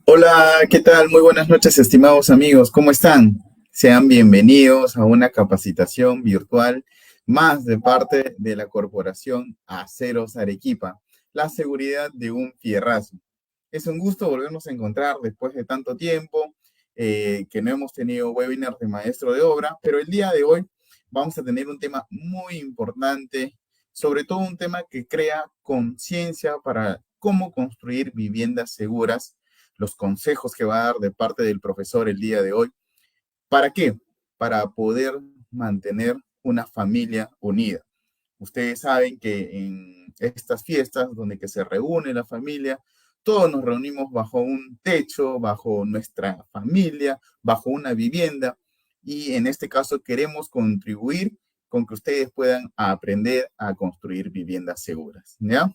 Hola, ¿qué tal? Muy buenas noches, estimados amigos. ¿Cómo están? Sean bienvenidos a una capacitación virtual más de parte de la corporación Aceros Arequipa, la seguridad de un fierrazo. Es un gusto volvernos a encontrar después de tanto tiempo que no hemos tenido webinar de maestro de obra, pero el día de hoy vamos a tener un tema muy importante, sobre todo un tema que crea conciencia para cómo construir viviendas seguras, los consejos que va a dar de parte del profesor el día de hoy. ¿Para qué? Para poder mantener una familia unida. Ustedes saben que en estas fiestas donde que se reúne la familia, todos nos reunimos bajo un techo, bajo nuestra familia, bajo una vivienda, y en este caso queremos contribuir con que ustedes puedan aprender a construir viviendas seguras, ¿ya?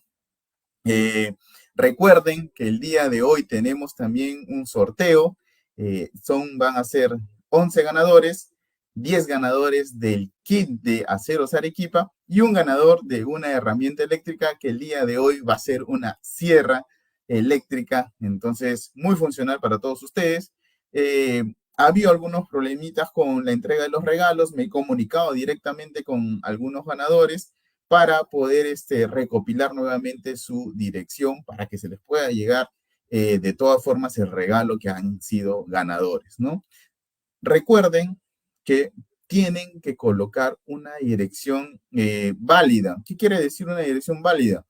Eh, Recuerden que el día de hoy tenemos también un sorteo. Van a ser 11 ganadores, 10 ganadores del kit de Aceros Arequipa y un ganador de una herramienta eléctrica que el día de hoy va a ser una sierra eléctrica. Entonces, muy funcional para todos ustedes. Ha habido algunos problemitas con la entrega de los regalos. Me he comunicado directamente con algunos ganadores para poder recopilar nuevamente su dirección para que se les pueda llegar de todas formas el regalo que han sido ganadores, ¿no? Recuerden que tienen que colocar una dirección válida. ¿Qué quiere decir una dirección válida?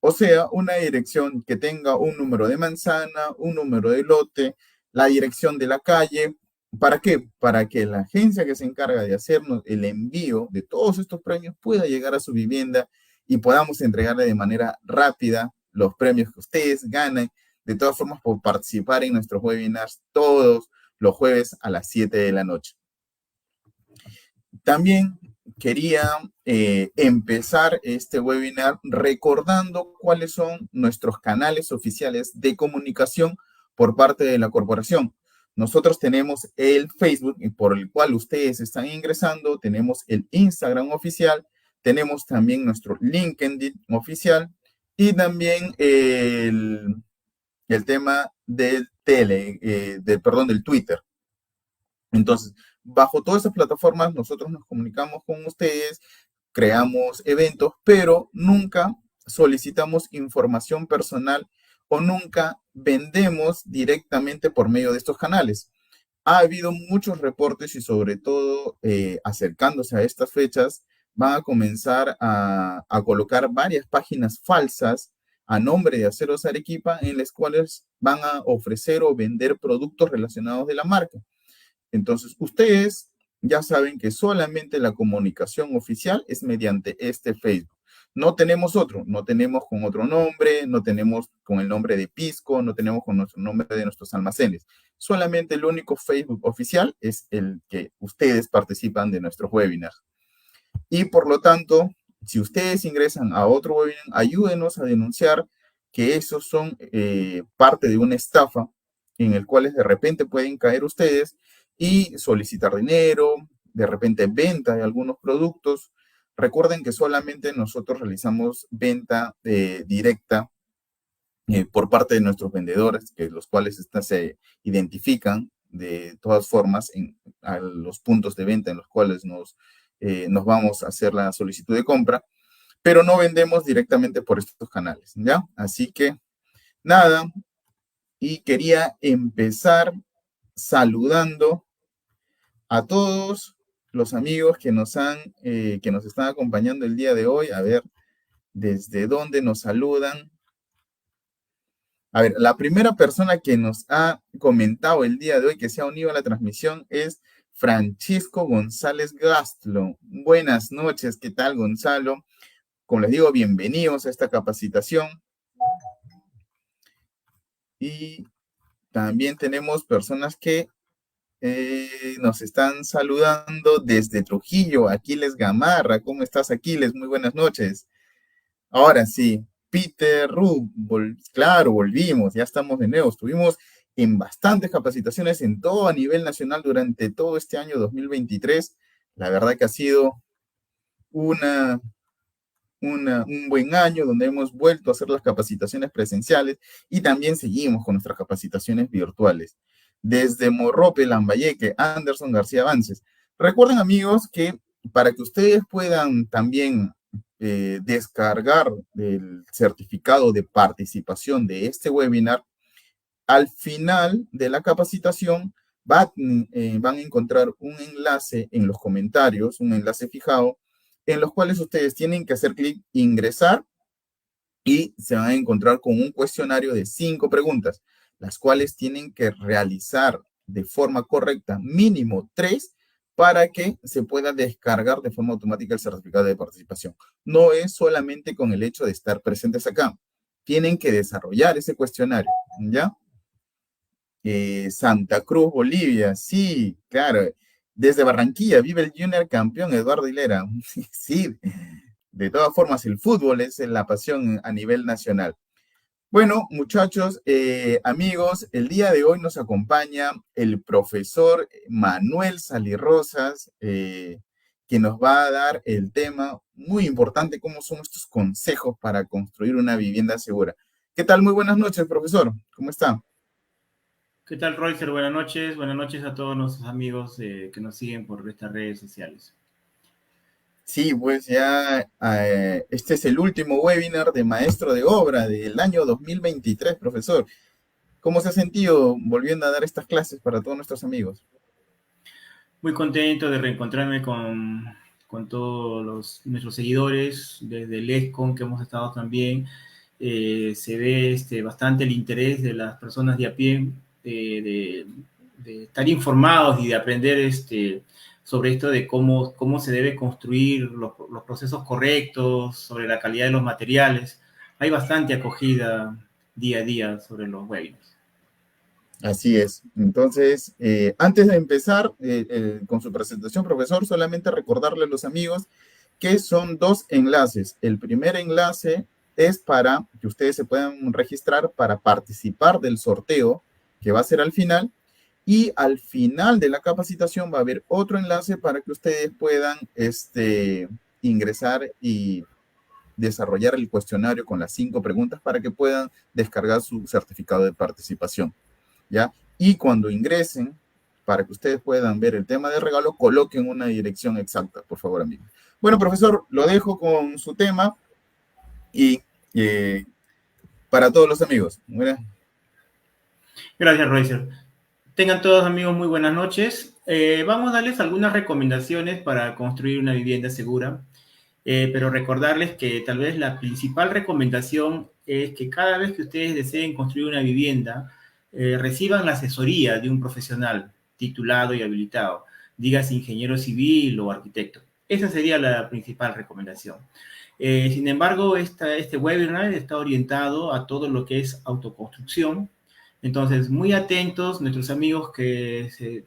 O sea, una dirección que tenga un número de manzana, un número de lote, la dirección de la calle. ¿Para qué? Para que la agencia que se encarga de hacernos el envío de todos estos premios pueda llegar a su vivienda y podamos entregarle de manera rápida los premios que ustedes ganan. De todas formas, por participar en nuestros webinars todos los jueves a las 7 de la noche. También quería empezar este webinar recordando cuáles son nuestros canales oficiales de comunicación por parte de la corporación. Nosotros tenemos el Facebook por el cual ustedes están ingresando, tenemos el Instagram oficial, tenemos también nuestro LinkedIn oficial y también el tema del Twitter. Entonces, bajo todas esas plataformas, nosotros nos comunicamos con ustedes, creamos eventos, pero nunca solicitamos información personal o nunca vendemos directamente por medio de estos canales. Ha habido muchos reportes y sobre todo acercándose a estas fechas, van a comenzar a colocar varias páginas falsas a nombre de Aceros Arequipa en las cuales van a ofrecer o vender productos relacionados de la marca. Entonces, ustedes ya saben que solamente la comunicación oficial es mediante este Facebook. No tenemos otro, no tenemos con otro nombre, no tenemos con el nombre de Pisco, no tenemos con nuestro nombre de nuestros almacenes. Solamente el único Facebook oficial es el que ustedes participan de nuestros webinars. Y por lo tanto, si ustedes ingresan a otro webinar, ayúdenos a denunciar que esos son parte de una estafa en el cual de repente pueden caer ustedes y solicitar dinero, de repente venta de algunos productos. Recuerden que solamente nosotros realizamos venta directa por parte de nuestros vendedores, que los cuales se identifican de todas formas a los puntos de venta en los cuales nos vamos a hacer la solicitud de compra, pero no vendemos directamente por estos canales, ¿ya? Así que nada, y quería empezar saludando a todos los amigos que nos están acompañando el día de hoy, a ver desde dónde nos saludan. A ver, la primera persona que nos ha comentado el día de hoy que se ha unido a la transmisión es Francisco González Gastlo. Buenas noches, ¿qué tal, Gonzalo? Como les digo, bienvenidos a esta capacitación. Y también tenemos personas que nos están saludando desde Trujillo, Aquiles Gamarra. ¿Cómo estás, Aquiles? Muy buenas noches. Ahora sí, Peter Ru, claro, volvimos, ya estamos de nuevo. Estuvimos en bastantes capacitaciones en todo a nivel nacional durante todo este año 2023. La verdad que ha sido una un buen año donde hemos vuelto a hacer las capacitaciones presenciales y también seguimos con nuestras capacitaciones virtuales. Desde Morrope, Lambayeque, Anderson García Avances. Recuerden, amigos, que para que ustedes puedan también descargar el certificado de participación de este webinar, al final de la capacitación van a encontrar un enlace en los comentarios, un enlace fijado, en los cuales ustedes tienen que hacer clic, ingresar, y se van a encontrar con un cuestionario de 5 preguntas, las cuales tienen que realizar de forma correcta, mínimo 3, para que se pueda descargar de forma automática el certificado de participación. No es solamente con el hecho de estar presentes acá, tienen que desarrollar ese cuestionario, ¿ya? Santa Cruz, Bolivia, sí, claro. Desde Barranquilla vive el Junior campeón Eduardo Hilera. Sí, de todas formas, el fútbol es la pasión a nivel nacional. Bueno, muchachos, amigos, el día de hoy nos acompaña el profesor Manuel Salirrosas, que nos va a dar el tema muy importante, cómo son estos consejos para construir una vivienda segura. ¿Qué tal? Muy buenas noches, profesor. ¿Cómo está? ¿Qué tal, Roycer? Buenas noches a todos nuestros amigos que nos siguen por estas redes sociales. Sí, pues ya este es el último webinar de maestro de obra del año 2023, profesor. ¿Cómo se ha sentido volviendo a dar estas clases para todos nuestros amigos? Muy contento de reencontrarme con todos nuestros seguidores desde el ESCON que hemos estado también. Se ve bastante el interés de las personas de a pie de estar informados y de aprender sobre esto de cómo se debe construir los procesos correctos, sobre la calidad de los materiales. Hay bastante acogida día a día sobre los webinars. Así es. Entonces, antes de empezar con su presentación, profesor, solamente recordarle a los amigos que son 2 enlaces. El primer enlace es para que ustedes se puedan registrar para participar del sorteo que va a ser al final. Y al final de la capacitación va a haber otro enlace para que ustedes puedan ingresar y desarrollar el cuestionario con las 5 preguntas para que puedan descargar su certificado de participación. ¿Ya? Y cuando ingresen, para que ustedes puedan ver el tema de regalo, coloquen una dirección exacta, por favor, amigos. Bueno, profesor, lo dejo con su tema y para todos los amigos. Bueno. Gracias, Roycer. Tengan todos, amigos, muy buenas noches. Vamos a darles algunas recomendaciones para construir una vivienda segura, pero recordarles que tal vez la principal recomendación es que cada vez que ustedes deseen construir una vivienda, reciban la asesoría de un profesional titulado y habilitado, dígase ingeniero civil o arquitecto. Esa sería la principal recomendación. Sin embargo, este webinar está orientado a todo lo que es autoconstrucción. Entonces, muy atentos nuestros amigos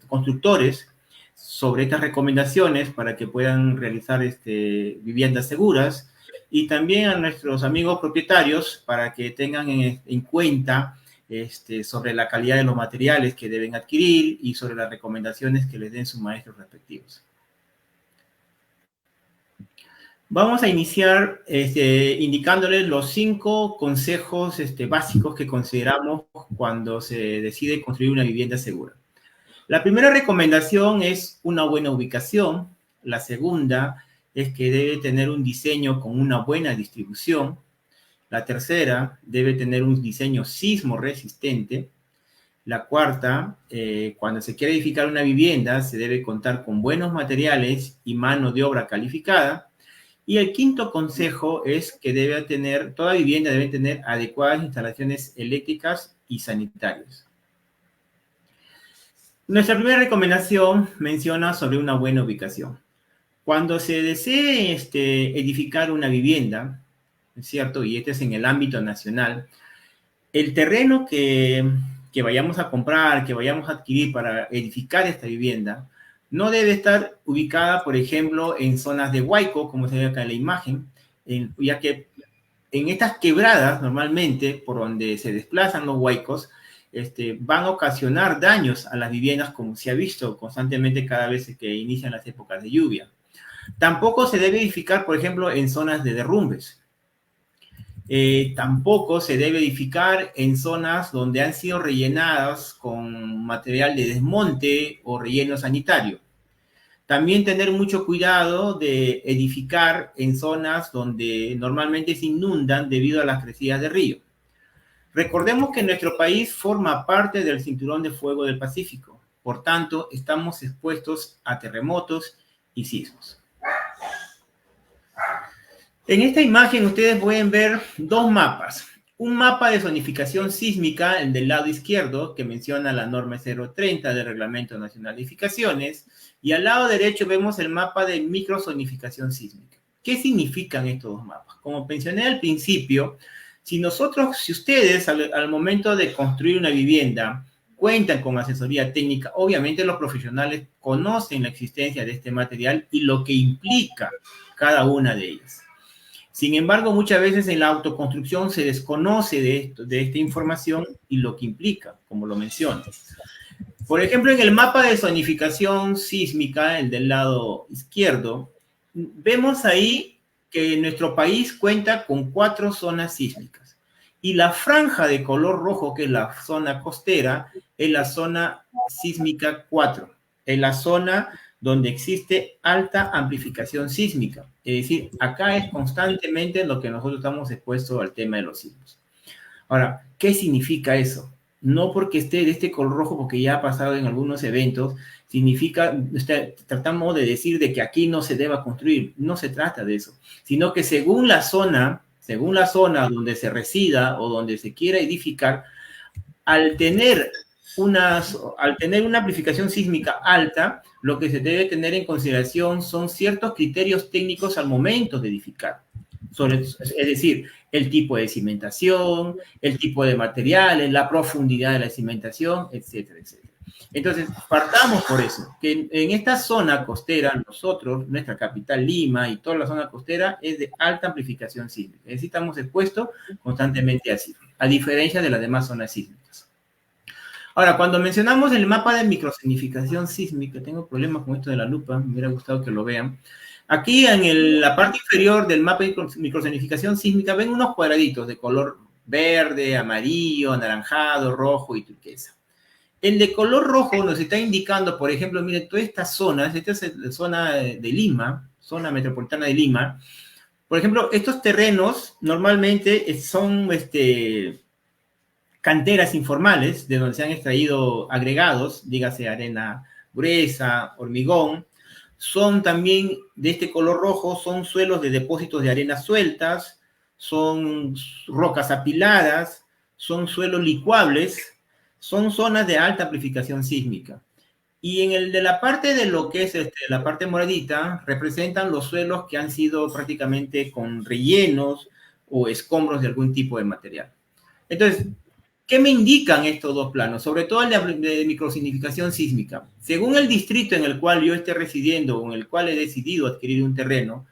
constructores sobre estas recomendaciones para que puedan realizar viviendas seguras, y también a nuestros amigos propietarios para que tengan en cuenta sobre la calidad de los materiales que deben adquirir y sobre las recomendaciones que les den sus maestros respectivos. Vamos a iniciar indicándoles los 5 consejos básicos que consideramos cuando se decide construir una vivienda segura. La primera recomendación es una buena ubicación. La segunda es que debe tener un diseño con una buena distribución. La tercera, debe tener un diseño sismo resistente. La cuarta, cuando se quiere edificar una vivienda, se debe contar con buenos materiales y mano de obra calificada. Y el quinto consejo es que toda vivienda debe tener adecuadas instalaciones eléctricas y sanitarias. Nuestra primera recomendación menciona sobre una buena ubicación. Cuando se desee edificar una vivienda, ¿es cierto? Y este es en el ámbito nacional, el terreno que vayamos a comprar, que vayamos a adquirir para edificar esta vivienda, no debe estar ubicada, por ejemplo, en zonas de huaico, como se ve acá en la imagen, ya que en estas quebradas, normalmente, por donde se desplazan los huaicos, van a ocasionar daños a las viviendas, como se ha visto constantemente cada vez que inician las épocas de lluvia. Tampoco se debe edificar, por ejemplo, en zonas de derrumbes. Tampoco se debe edificar en zonas donde han sido rellenadas con material de desmonte o relleno sanitario. También tener mucho cuidado de edificar en zonas donde normalmente se inundan debido a las crecidas de río. Recordemos que nuestro país forma parte del cinturón de fuego del Pacífico. Por tanto, estamos expuestos a terremotos y sismos. En esta imagen ustedes pueden ver dos mapas. Un mapa de zonificación sísmica, el del lado izquierdo, que menciona la norma 030 del Reglamento Nacional de Edificaciones, y al lado derecho vemos el mapa de microzonificación sísmica. ¿Qué significan estos dos mapas? Como mencioné al principio, si ustedes al momento de construir una vivienda cuentan con asesoría técnica, obviamente los profesionales conocen la existencia de este material y lo que implica cada una de ellas. Sin embargo, muchas veces en la autoconstrucción se desconoce de esta información y lo que implica, como lo menciono. Por ejemplo, en el mapa de zonificación sísmica, el del lado izquierdo, vemos ahí que nuestro país cuenta con 4 zonas sísmicas. Y la franja de color rojo, que es la zona costera, es la zona sísmica 4. Es la zona donde existe alta amplificación sísmica. Es decir, acá es constantemente lo que nosotros estamos expuestos al tema de los sismos. Ahora, ¿qué significa eso? No porque esté de este color rojo, porque ya ha pasado en algunos eventos, significa, tratamos de decir de que aquí no se deba construir. No se trata de eso, sino que según la zona donde se resida o donde se quiera edificar, al tener una amplificación sísmica alta, lo que se debe tener en consideración son ciertos criterios técnicos al momento de edificar. Es decir, el tipo de cimentación, el tipo de materiales, la profundidad de la cimentación, etcétera, etcétera. Entonces, partamos por eso, que en esta zona costera, nuestra capital Lima y toda la zona costera es de alta amplificación sísmica. Es decir, estamos expuestos constantemente a sismos, a diferencia de las demás zonas sísmicas. Ahora, cuando mencionamos el mapa de microzonificación sísmica, tengo problemas con esto de la lupa, me hubiera gustado que lo vean. Aquí en la parte inferior del mapa de microzonificación sísmica ven unos cuadraditos de color verde, amarillo, anaranjado, rojo y turquesa. El de color rojo nos está indicando, por ejemplo, miren, todas estas zonas, esta es la zona de Lima, zona metropolitana de Lima. Por ejemplo, estos terrenos normalmente son canteras informales de donde se han extraído agregados, dígase arena gruesa, hormigón. Son también de este color rojo, son suelos de depósitos de arenas sueltas, son rocas apiladas, son suelos licuables, son zonas de alta amplificación sísmica. Y en el de la parte de lo que es la parte moradita, representan los suelos que han sido prácticamente con rellenos o escombros de algún tipo de material. Entonces, ¿qué me indican estos dos planos? Sobre todo el de microsignificación sísmica. Según el distrito en el cual yo esté residiendo o en el cual he decidido adquirir un terreno,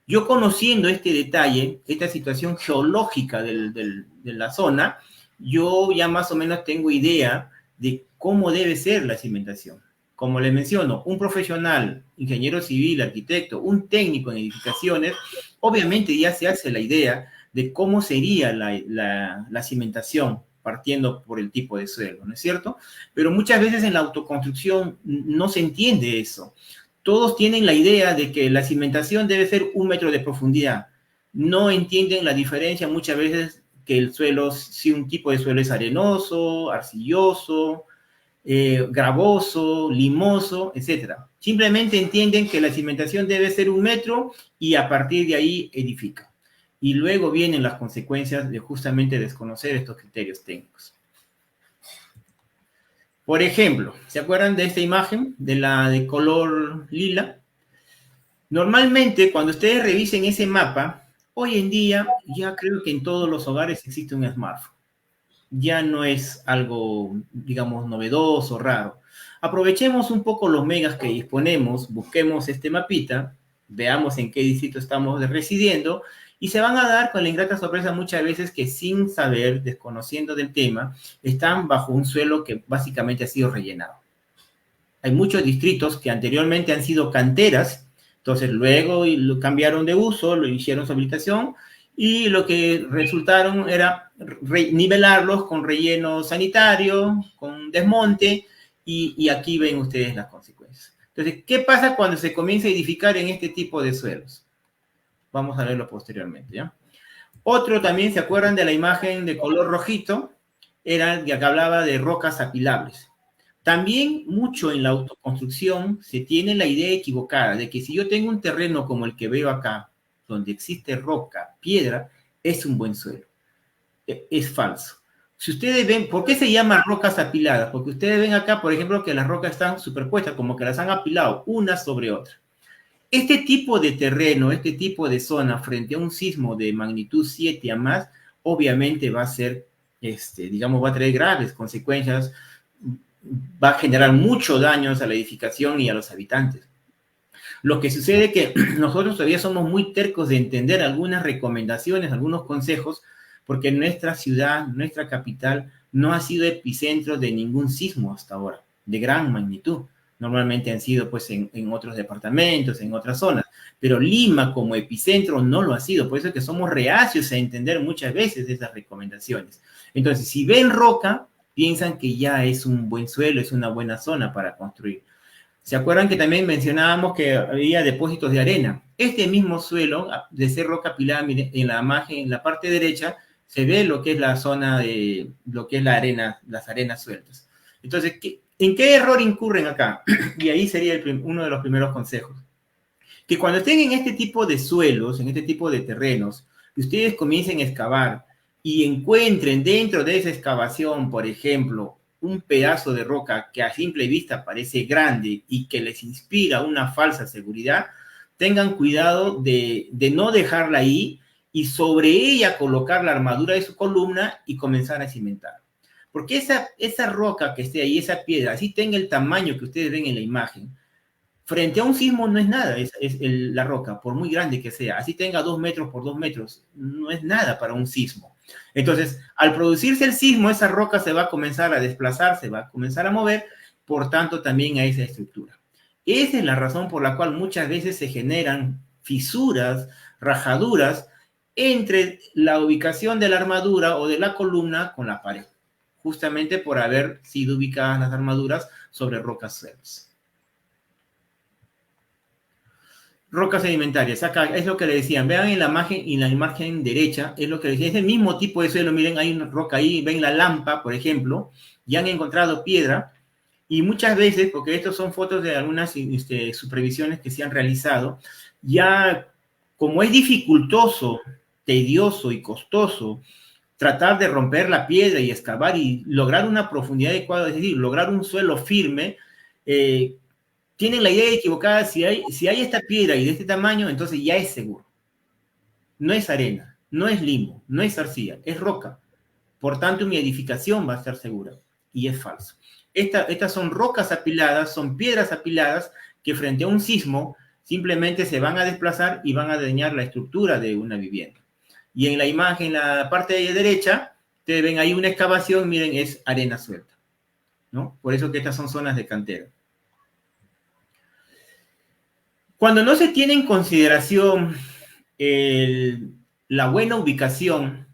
yo conociendo este detalle, esta situación geológica de la zona, yo ya más o menos tengo idea de cómo debe ser la cimentación. Como les menciono, un profesional, ingeniero civil, arquitecto, un técnico en edificaciones, obviamente ya se hace la idea de cómo sería la cimentación, partiendo por el tipo de suelo, ¿no es cierto? Pero muchas veces en la autoconstrucción no se entiende eso. Todos tienen la idea de que la cimentación debe ser 1 metro de profundidad. No entienden la diferencia muchas veces que el suelo, si un tipo de suelo es arenoso, arcilloso, gravoso, limoso, etc. Simplemente entienden que la cimentación debe ser 1 metro y a partir de ahí edifican. Y luego vienen las consecuencias de justamente desconocer estos criterios técnicos. Por ejemplo, ¿se acuerdan de esta imagen, de la de color lila? Normalmente, cuando ustedes revisen ese mapa, hoy en día ya creo que en todos los hogares existe un smartphone. Ya no es algo, digamos, novedoso, raro. Aprovechemos un poco los megas que disponemos, busquemos este mapita, veamos en qué distrito estamos residiendo, y se van a dar con la ingrata sorpresa muchas veces que sin saber, desconociendo del tema, están bajo un suelo que básicamente ha sido rellenado. Hay muchos distritos que anteriormente han sido canteras, Entonces luego lo cambiaron de uso, lo hicieron su habilitación y lo que resultaron era nivelarlos con relleno sanitario, con desmonte y aquí ven ustedes las consecuencias. Entonces, ¿qué pasa cuando se comienza a edificar en este tipo de suelos? Vamos a verlo posteriormente, ¿ya? Otro también, ¿se acuerdan de la imagen de color rojito? Era que hablaba de rocas apilables. También mucho en la autoconstrucción se tiene la idea equivocada de que si yo tengo un terreno como el que veo acá, donde existe roca, piedra, es un buen suelo. Es falso. Si ustedes ven, ¿por qué se llaman rocas apiladas? Porque ustedes ven acá, por ejemplo, que las rocas están superpuestas, como que las han apilado una sobre otra. Este tipo de terreno, este tipo de zona frente a un sismo de magnitud 7 a más, obviamente va a ser, digamos, va a traer graves consecuencias, va a generar muchos daños a la edificación y a los habitantes. Lo que sucede es que nosotros todavía somos muy tercos de entender algunas recomendaciones, algunos consejos, porque nuestra ciudad, nuestra capital, no ha sido epicentro de ningún sismo hasta ahora, de gran magnitud. Normalmente han sido pues en otros departamentos, en otras zonas, pero Lima como epicentro no lo ha sido, por eso es que somos reacios a entender muchas veces esas recomendaciones. Entonces, si ven roca, piensan que ya es un buen suelo, es una buena zona para construir. ¿Se acuerdan que también mencionábamos que había depósitos de arena? Este mismo suelo, de ser roca pilada, en la imagen, en la parte derecha, se ve lo que es la zona de lo que es la arena, las arenas sueltas. Entonces, ¿en qué error incurren acá? Y ahí sería uno de los primeros consejos. Que cuando estén en este tipo de suelos, en este tipo de terrenos, y ustedes comiencen a excavar y encuentren dentro de esa excavación, por ejemplo, un pedazo de roca que a simple vista parece grande y que les inspira una falsa seguridad, tengan cuidado de no dejarla ahí y sobre ella colocar la armadura de su columna y comenzar a cimentar. Porque esa roca que esté ahí, esa piedra, así tenga el tamaño que ustedes ven en la imagen, frente a un sismo no es nada, la roca, por muy grande que sea, así tenga 2 metros por 2 metros, no es nada para un sismo. Entonces, al producirse el sismo, esa roca se va a comenzar a desplazar, se va a comenzar a mover, por tanto también a esa estructura. Esa es la razón por la cual muchas veces se generan fisuras, rajaduras entre la ubicación de la armadura o de la columna con la pared, justamente por haber sido ubicadas las armaduras sobre rocas sueltas. Rocas sedimentarias, acá es lo que le decían, vean en la imagen derecha, es lo que decían, es el mismo tipo de suelo, miren, hay una roca ahí, ven la lampa, por ejemplo, y han encontrado piedra, y muchas veces, porque estas son fotos de algunas supervisiones que se han realizado, ya como es dificultoso, tedioso y costoso tratar de romper la piedra y excavar y lograr una profundidad adecuada, es decir, lograr un suelo firme, tienen la idea equivocada, si hay esta piedra y de este tamaño, entonces ya es seguro. No es arena, no es limo, no es arcilla, es roca. Por tanto, mi edificación va a estar segura. Y es falso. Estas son rocas apiladas, son piedras apiladas que frente a un sismo simplemente se van a desplazar y van a dañar la estructura de una vivienda. Y en la imagen, en la parte de derecha, ustedes ven ahí una excavación, miren, es arena suelta, ¿no? Por eso que estas son zonas de cantera. Cuando no se tiene en consideración la buena ubicación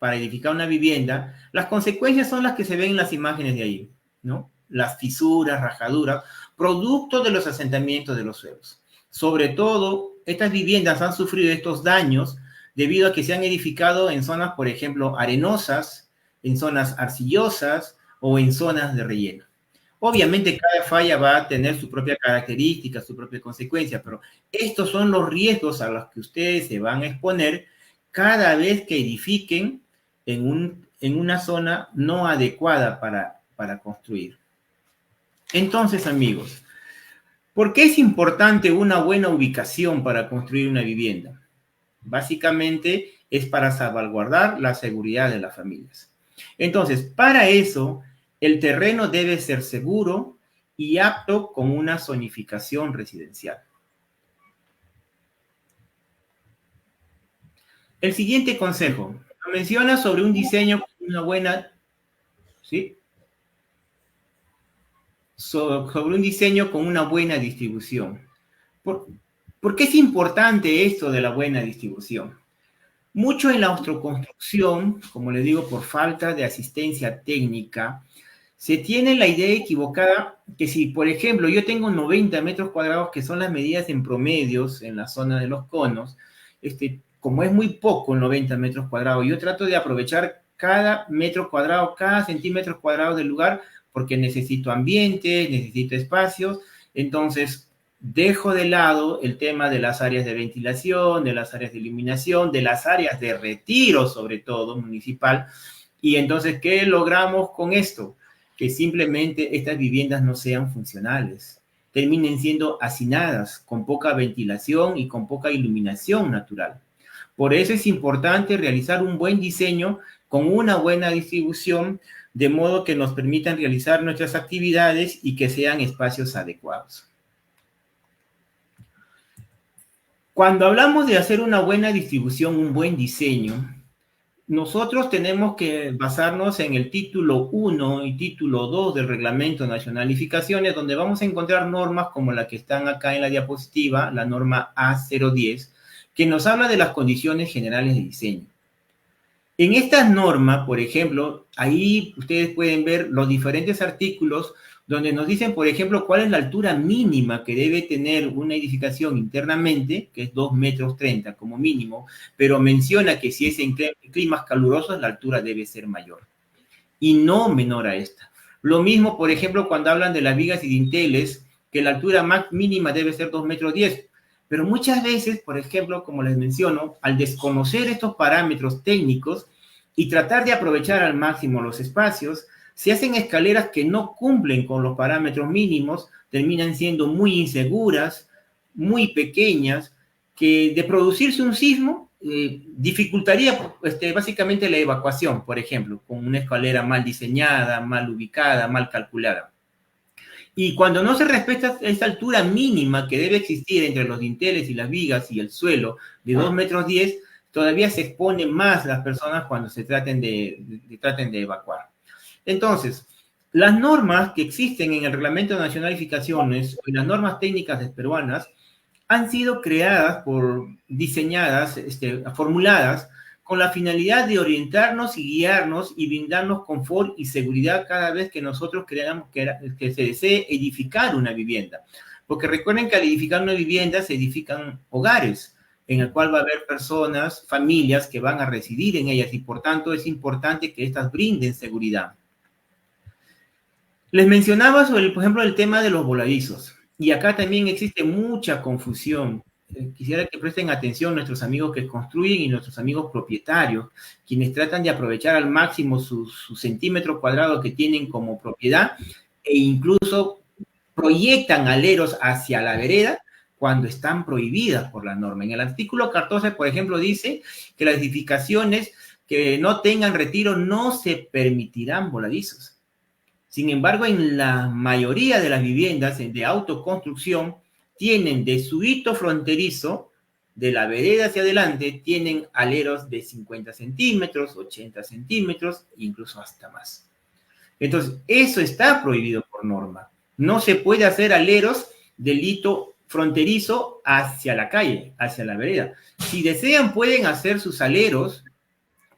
para edificar una vivienda, las consecuencias son las que se ven en las imágenes de ahí, ¿no? Las fisuras, rajaduras, producto de los asentamientos de los suelos. Sobre todo, estas viviendas han sufrido estos daños debido a que se han edificado en zonas, por ejemplo, arenosas, en zonas arcillosas o en zonas de relleno. Obviamente cada falla va a tener su propia característica, su propia consecuencia, pero estos son los riesgos a los que ustedes se van a exponer cada vez que edifiquen en una zona no adecuada para construir. Entonces, amigos, ¿por qué es importante una buena ubicación para construir una vivienda? Básicamente es para salvaguardar la seguridad de las familias. Entonces, para eso, el terreno debe ser seguro y apto con una zonificación residencial. El siguiente consejo menciona sobre un diseño con una buena, ¿sí? Sobre un diseño con una buena distribución. ¿Por qué es importante esto de la buena distribución? Mucho en la autoconstrucción, como les digo, por falta de asistencia técnica, se tiene la idea equivocada que si, por ejemplo, yo tengo 90 metros cuadrados, que son las medidas en promedios en la zona de los conos, como es muy poco 90 metros cuadrados, yo trato de aprovechar cada metro cuadrado, cada centímetro cuadrado del lugar, porque necesito ambiente, necesito espacios, entonces dejo de lado el tema de las áreas de ventilación, de las áreas de iluminación, de las áreas de retiro, sobre todo municipal, y entonces, ¿qué logramos con esto? Que simplemente estas viviendas no sean funcionales, terminen siendo hacinadas, con poca ventilación y con poca iluminación natural. Por eso es importante realizar un buen diseño con una buena distribución, de modo que nos permitan realizar nuestras actividades y que sean espacios adecuados. Cuando hablamos de hacer una buena distribución, un buen diseño, nosotros tenemos que basarnos en el título 1 y título 2 del Reglamento Nacional de Edificaciones, donde vamos a encontrar normas como la que están acá en la diapositiva, la norma A010, que nos habla de las condiciones generales de diseño. En estas normas, por ejemplo, ahí ustedes pueden ver los diferentes artículos donde nos dicen, por ejemplo, cuál es la altura mínima que debe tener una edificación internamente, que es 2,30 metros como mínimo, pero menciona que si es en climas calurosos, la altura debe ser mayor y no menor a esta. Lo mismo, por ejemplo, cuando hablan de las vigas y dinteles, que la altura mínima debe ser 2,10 metros. Pero muchas veces, por ejemplo, como les menciono, al desconocer estos parámetros técnicos y tratar de aprovechar al máximo los espacios, se hacen escaleras que no cumplen con los parámetros mínimos, terminan siendo muy inseguras, muy pequeñas, que de producirse un sismo, dificultaría básicamente la evacuación, por ejemplo, con una escalera mal diseñada, mal ubicada, mal calculada. Y cuando no se respeta esta altura mínima que debe existir entre los dinteles y las vigas y el suelo de 2,10 metros, todavía se exponen más las personas cuando se traten de evacuar. Entonces, las normas que existen en el Reglamento Nacional de Edificaciones y las normas técnicas peruanas han sido creadas diseñadas, formuladas con la finalidad de orientarnos y guiarnos y brindarnos confort y seguridad cada vez que nosotros creamos que se desee edificar una vivienda. Porque recuerden que al edificar una vivienda se edifican hogares, en el cual va a haber personas, familias que van a residir en ellas y por tanto es importante que estas brinden seguridad. Les mencionaba sobre, por ejemplo, el tema de los voladizos. Y acá también existe mucha confusión. Quisiera que presten atención nuestros amigos que construyen y nuestros amigos propietarios, quienes tratan de aprovechar al máximo su centímetro cuadrado que tienen como propiedad e incluso proyectan aleros hacia la vereda cuando están prohibidas por la norma. En el artículo 14, por ejemplo, dice que las edificaciones que no tengan retiro no se permitirán voladizos. Sin embargo, en la mayoría de las viviendas de autoconstrucción tienen de su hito fronterizo, de la vereda hacia adelante, tienen aleros de 50 centímetros, 80 centímetros, incluso hasta más. Entonces, eso está prohibido por norma. No se puede hacer aleros del hito fronterizo hacia la calle, hacia la vereda. Si desean, pueden hacer sus aleros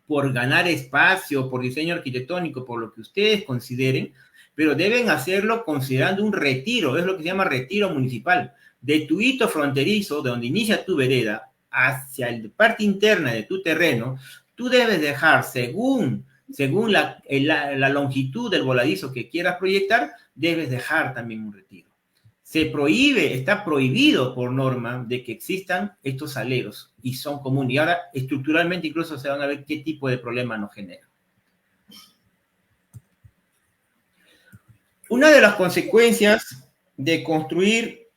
por ganar espacio, por diseño arquitectónico, por lo que ustedes consideren, pero deben hacerlo considerando un retiro, es lo que se llama retiro municipal, de tu hito fronterizo, de donde inicia tu vereda, hacia la parte interna de tu terreno, tú debes dejar, según la longitud del voladizo que quieras proyectar, debes dejar también un retiro. Se prohíbe, está prohibido por norma de que existan estos aleros y son comunes. Y ahora estructuralmente incluso se van a ver qué tipo de problema nos genera. Una de las consecuencias de construir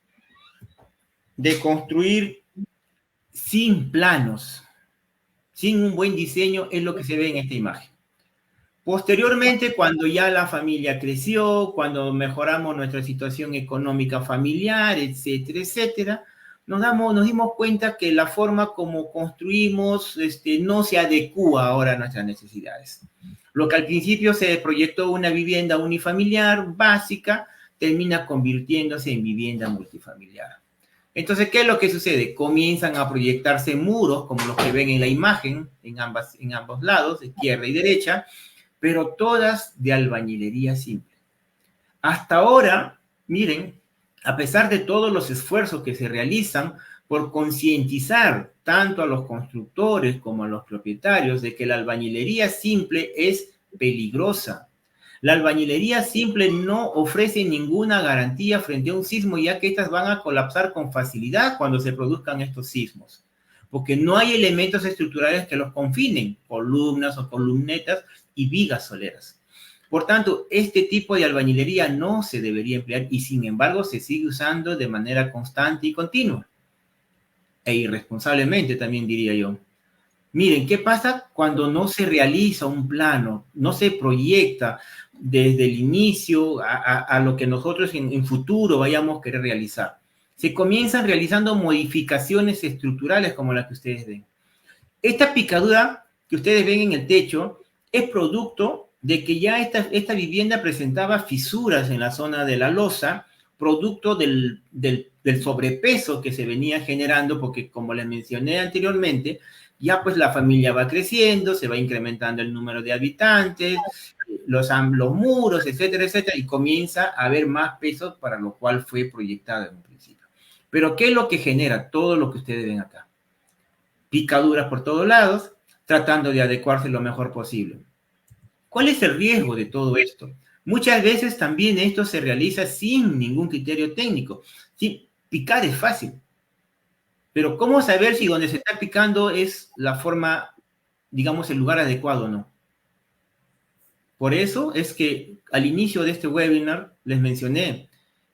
sin planos, sin un buen diseño, es lo que se ve en esta imagen. Posteriormente, cuando ya la familia creció, cuando mejoramos nuestra situación económica familiar, etcétera, etcétera, nos dimos cuenta que la forma como construimos no se adecua ahora a nuestras necesidades. Lo que al principio se proyectó una vivienda unifamiliar básica, termina convirtiéndose en vivienda multifamiliar. Entonces, ¿qué es lo que sucede? Comienzan a proyectarse muros, como los que ven en la imagen, en ambos lados, izquierda y derecha, pero todas de albañilería simple. Hasta ahora, miren, a pesar de todos los esfuerzos que se realizan por concientizar tanto a los constructores como a los propietarios de que la albañilería simple es peligrosa. La albañilería simple no ofrece ninguna garantía frente a un sismo, ya que estas van a colapsar con facilidad cuando se produzcan estos sismos, porque no hay elementos estructurales que los confinen, columnas o columnetas y vigas soleras. Por tanto, este tipo de albañilería no se debería emplear y sin embargo se sigue usando de manera constante y continua. E irresponsablemente también diría yo. Miren, ¿qué pasa cuando no se realiza un plano, no se proyecta desde el inicio a lo que nosotros en futuro vayamos a querer realizar? Se comienzan realizando modificaciones estructurales como las que ustedes ven. Esta picadura que ustedes ven en el techo es producto de que ya esta vivienda presentaba fisuras en la zona de la losa, producto del sobrepeso que se venía generando, porque como les mencioné anteriormente, ya pues la familia va creciendo, se va incrementando el número de habitantes, los muros, etcétera, etcétera, y comienza a haber más peso para lo cual fue proyectada en un principio. Pero ¿qué es lo que genera todo lo que ustedes ven acá? Picaduras por todos lados, tratando de adecuarse lo mejor posible. ¿Cuál es el riesgo de todo esto? Muchas veces también esto se realiza sin ningún criterio técnico. Sí, picar es fácil, pero ¿cómo saber si donde se está picando es la forma, digamos, el lugar adecuado o no? Por eso es que al inicio de este webinar les mencioné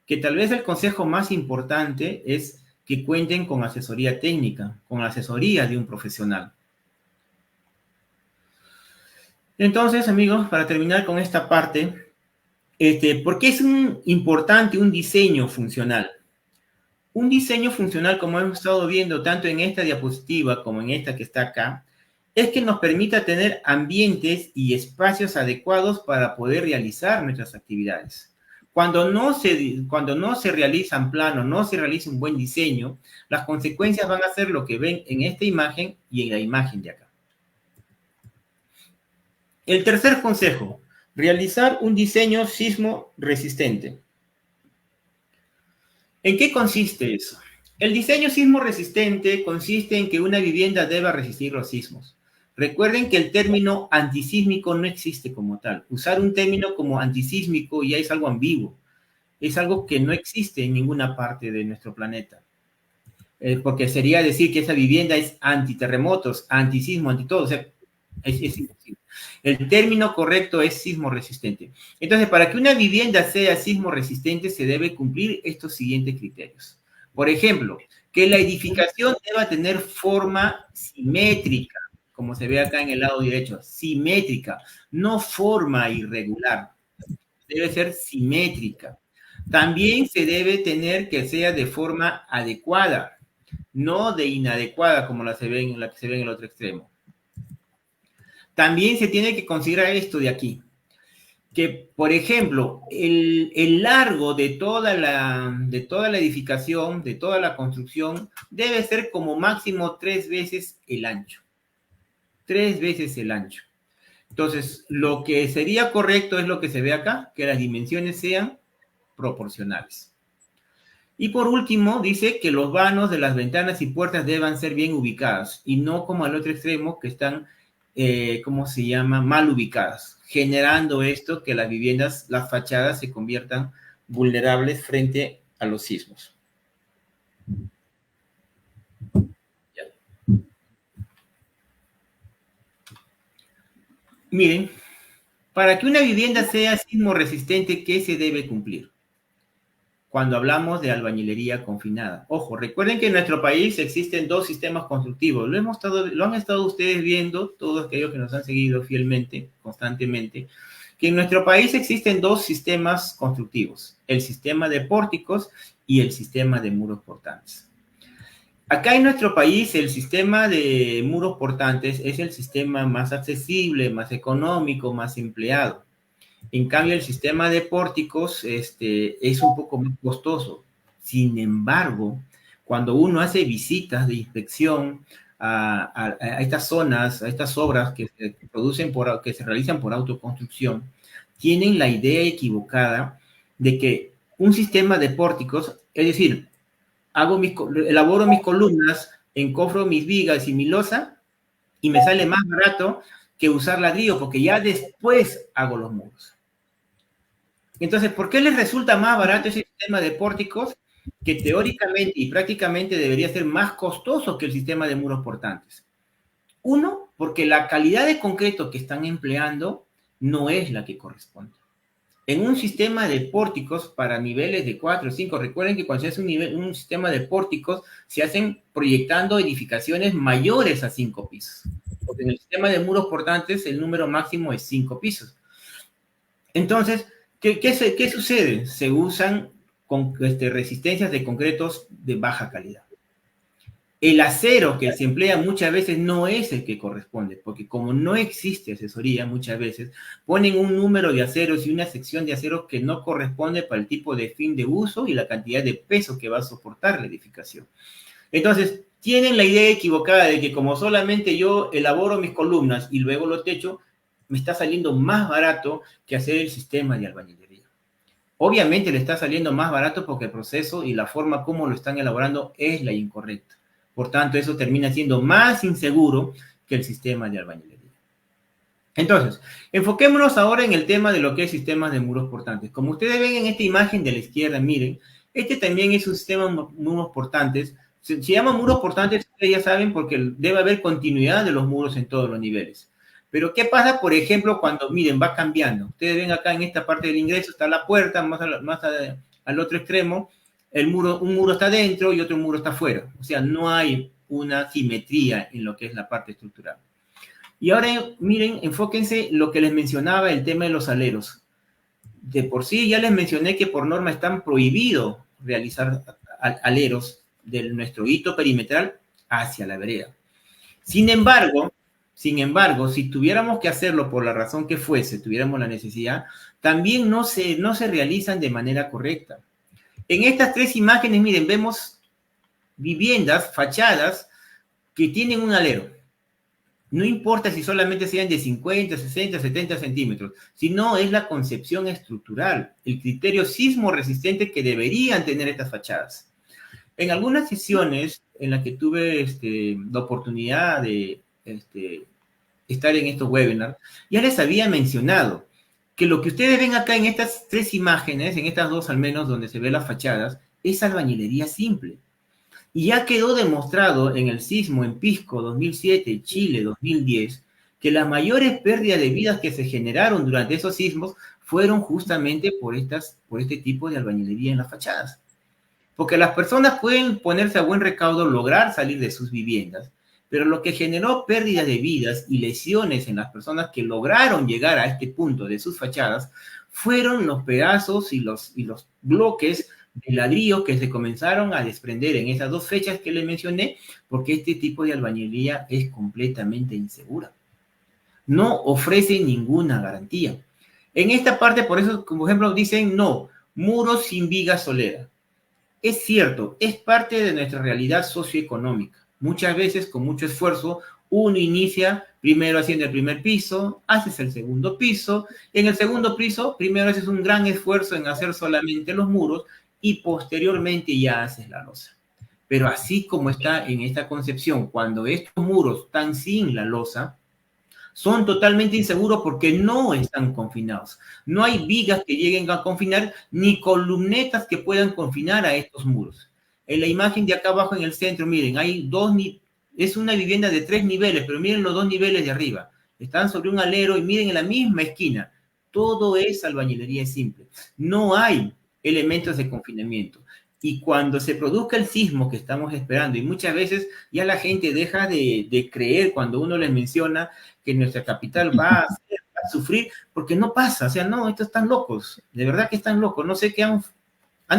que tal vez el consejo más importante es que cuenten con asesoría técnica, con la asesoría de un profesional. Entonces, amigos, para terminar con esta parte, ¿por qué es importante un diseño funcional? Un diseño funcional, como hemos estado viendo tanto en esta diapositiva como en esta que está acá, es que nos permita tener ambientes y espacios adecuados para poder realizar nuestras actividades. Cuando no se realizan planos, no se realiza un buen diseño, las consecuencias van a ser lo que ven en esta imagen y en la imagen de acá. El tercer consejo, realizar un diseño sismo resistente. ¿En qué consiste eso? El diseño sismo resistente consiste en que una vivienda deba resistir los sismos. Recuerden que el término antisísmico no existe como tal. Usar un término como antisísmico ya es algo ambiguo. Es algo que no existe en ninguna parte de nuestro planeta. Porque sería decir que esa vivienda es antiterremotos, antisismo, antitodo. O sea, es imposible. El término correcto es sismo resistente. Entonces, para que una vivienda sea sismo resistente, se debe cumplir estos siguientes criterios. Por ejemplo, que la edificación deba tener forma simétrica, como se ve acá en el lado derecho, simétrica, no forma irregular. Debe ser simétrica. También se debe tener que sea de forma adecuada, no de inadecuada, como la que se ve en el otro extremo. También se tiene que considerar esto de aquí, que, por ejemplo, el largo de toda la edificación, de toda la construcción, debe ser como máximo 3 veces el ancho. 3 veces el ancho. Entonces, lo que sería correcto es lo que se ve acá, que las dimensiones sean proporcionales. Y por último, dice que los vanos de las ventanas y puertas deban ser bien ubicadas y no como al otro extremo que están ¿cómo se llama? Mal ubicadas, generando esto que las viviendas, las fachadas se conviertan vulnerables frente a los sismos. Ya. Miren, para que una vivienda sea sismo resistente, ¿qué se debe cumplir? Cuando hablamos de albañilería confinada. Ojo, recuerden que en nuestro país existen 2 sistemas constructivos. Lo han estado ustedes viendo, todos aquellos que nos han seguido fielmente, constantemente, que en nuestro país existen 2 sistemas constructivos, el sistema de pórticos y el sistema de muros portantes. Acá en nuestro país el sistema de muros portantes es el sistema más accesible, más económico, más empleado. En cambio, el sistema de pórticos es un poco más costoso. Sin embargo, cuando uno hace visitas de inspección a estas zonas, a estas obras que se producen que se realizan por autoconstrucción, tienen la idea equivocada de que un sistema de pórticos, es decir, elaboro mis columnas, encofro mis vigas y mi losa, y me sale más barato que usar ladrillo, porque ya después hago los muros. Entonces, ¿por qué les resulta más barato ese sistema de pórticos que teóricamente y prácticamente debería ser más costoso que el sistema de muros portantes? Uno, porque la calidad de concreto que están empleando no es la que corresponde. En un sistema de pórticos para niveles de 4 o 5, recuerden que cuando se hace un sistema de pórticos, se hacen proyectando edificaciones mayores a 5 pisos. Porque en el sistema de muros portantes el número máximo es 5 pisos. Entonces, ¿qué sucede? Se usan resistencias de concretos de baja calidad. El acero que se emplea muchas veces no es el que corresponde, porque como no existe asesoría muchas veces, ponen un número de aceros y una sección de aceros que no corresponde para el tipo de fin de uso y la cantidad de peso que va a soportar la edificación. Entonces, tienen la idea equivocada de que como solamente yo elaboro mis columnas y luego lo techo, me está saliendo más barato que hacer el sistema de albañilería. Obviamente le está saliendo más barato porque el proceso y la forma como lo están elaborando es la incorrecta. Por tanto, eso termina siendo más inseguro que el sistema de albañilería. Entonces, enfoquémonos ahora en el tema de lo que es sistemas de muros portantes. Como ustedes ven en esta imagen de la izquierda, miren, este también es un sistema de muros portantes. Se llama muros portantes, ustedes ya saben, porque debe haber continuidad de los muros en todos los niveles. Pero, ¿qué pasa, por ejemplo, cuando, miren, va cambiando? Ustedes ven acá en esta parte del ingreso, está la puerta, más al otro extremo, un muro está dentro y otro muro está afuera. O sea, no hay una simetría en lo que es la parte estructural. Y ahora, miren, enfóquense lo que les mencionaba, el tema de los aleros. De por sí ya les mencioné que por norma están prohibidos realizar aleros de nuestro hito perimetral hacia la vereda. Sin embargo, si tuviéramos que hacerlo por la razón que fuese, tuviéramos la necesidad, también no se realizan de manera correcta. En estas tres imágenes, miren, vemos viviendas, fachadas, que tienen un alero. No importa si solamente sean de 50, 60, 70 centímetros, sino es la concepción estructural, el criterio sismo resistente que deberían tener estas fachadas. En algunas sesiones en las que tuve la oportunidad de estar en estos webinars, ya les había mencionado que lo que ustedes ven acá en estas tres imágenes, en estas dos al menos donde se ven las fachadas, es albañilería simple. Y ya quedó demostrado en el sismo en Pisco 2007, Chile 2010, que las mayores pérdidas de vidas que se generaron durante esos sismos fueron justamente por este tipo de albañilería en las fachadas. Porque las personas pueden ponerse a buen recaudo, lograr salir de sus viviendas, pero lo que generó pérdidas de vidas y lesiones en las personas que lograron llegar a este punto de sus fachadas fueron los pedazos y los bloques de ladrillo que se comenzaron a desprender en esas dos fechas que les mencioné, porque este tipo de albañilería es completamente insegura. No ofrece ninguna garantía. En esta parte, por eso, como ejemplo, dicen no, muros sin viga solera. Es cierto, es parte de nuestra realidad socioeconómica. Muchas veces, con mucho esfuerzo, uno inicia primero haciendo el primer piso, haces el segundo piso. En el segundo piso, primero haces un gran esfuerzo en hacer solamente los muros y posteriormente ya haces la losa. Pero así como está en esta concepción, cuando estos muros están sin la losa, son totalmente inseguros porque no están confinados. No hay vigas que lleguen a confinar, ni columnetas que puedan confinar a estos muros. En la imagen de acá abajo en el centro, miren, hay es una vivienda de 3 niveles, pero miren los 2 niveles de arriba. Están sobre un alero y miren en la misma esquina. Todo es albañilería simple. No hay elementos de confinamiento. Y cuando se produzca el sismo que estamos esperando, y muchas veces ya la gente deja de creer cuando uno les menciona que nuestra capital va a sufrir, porque no pasa, o sea, no, estos están locos, de verdad que están locos, no sé qué han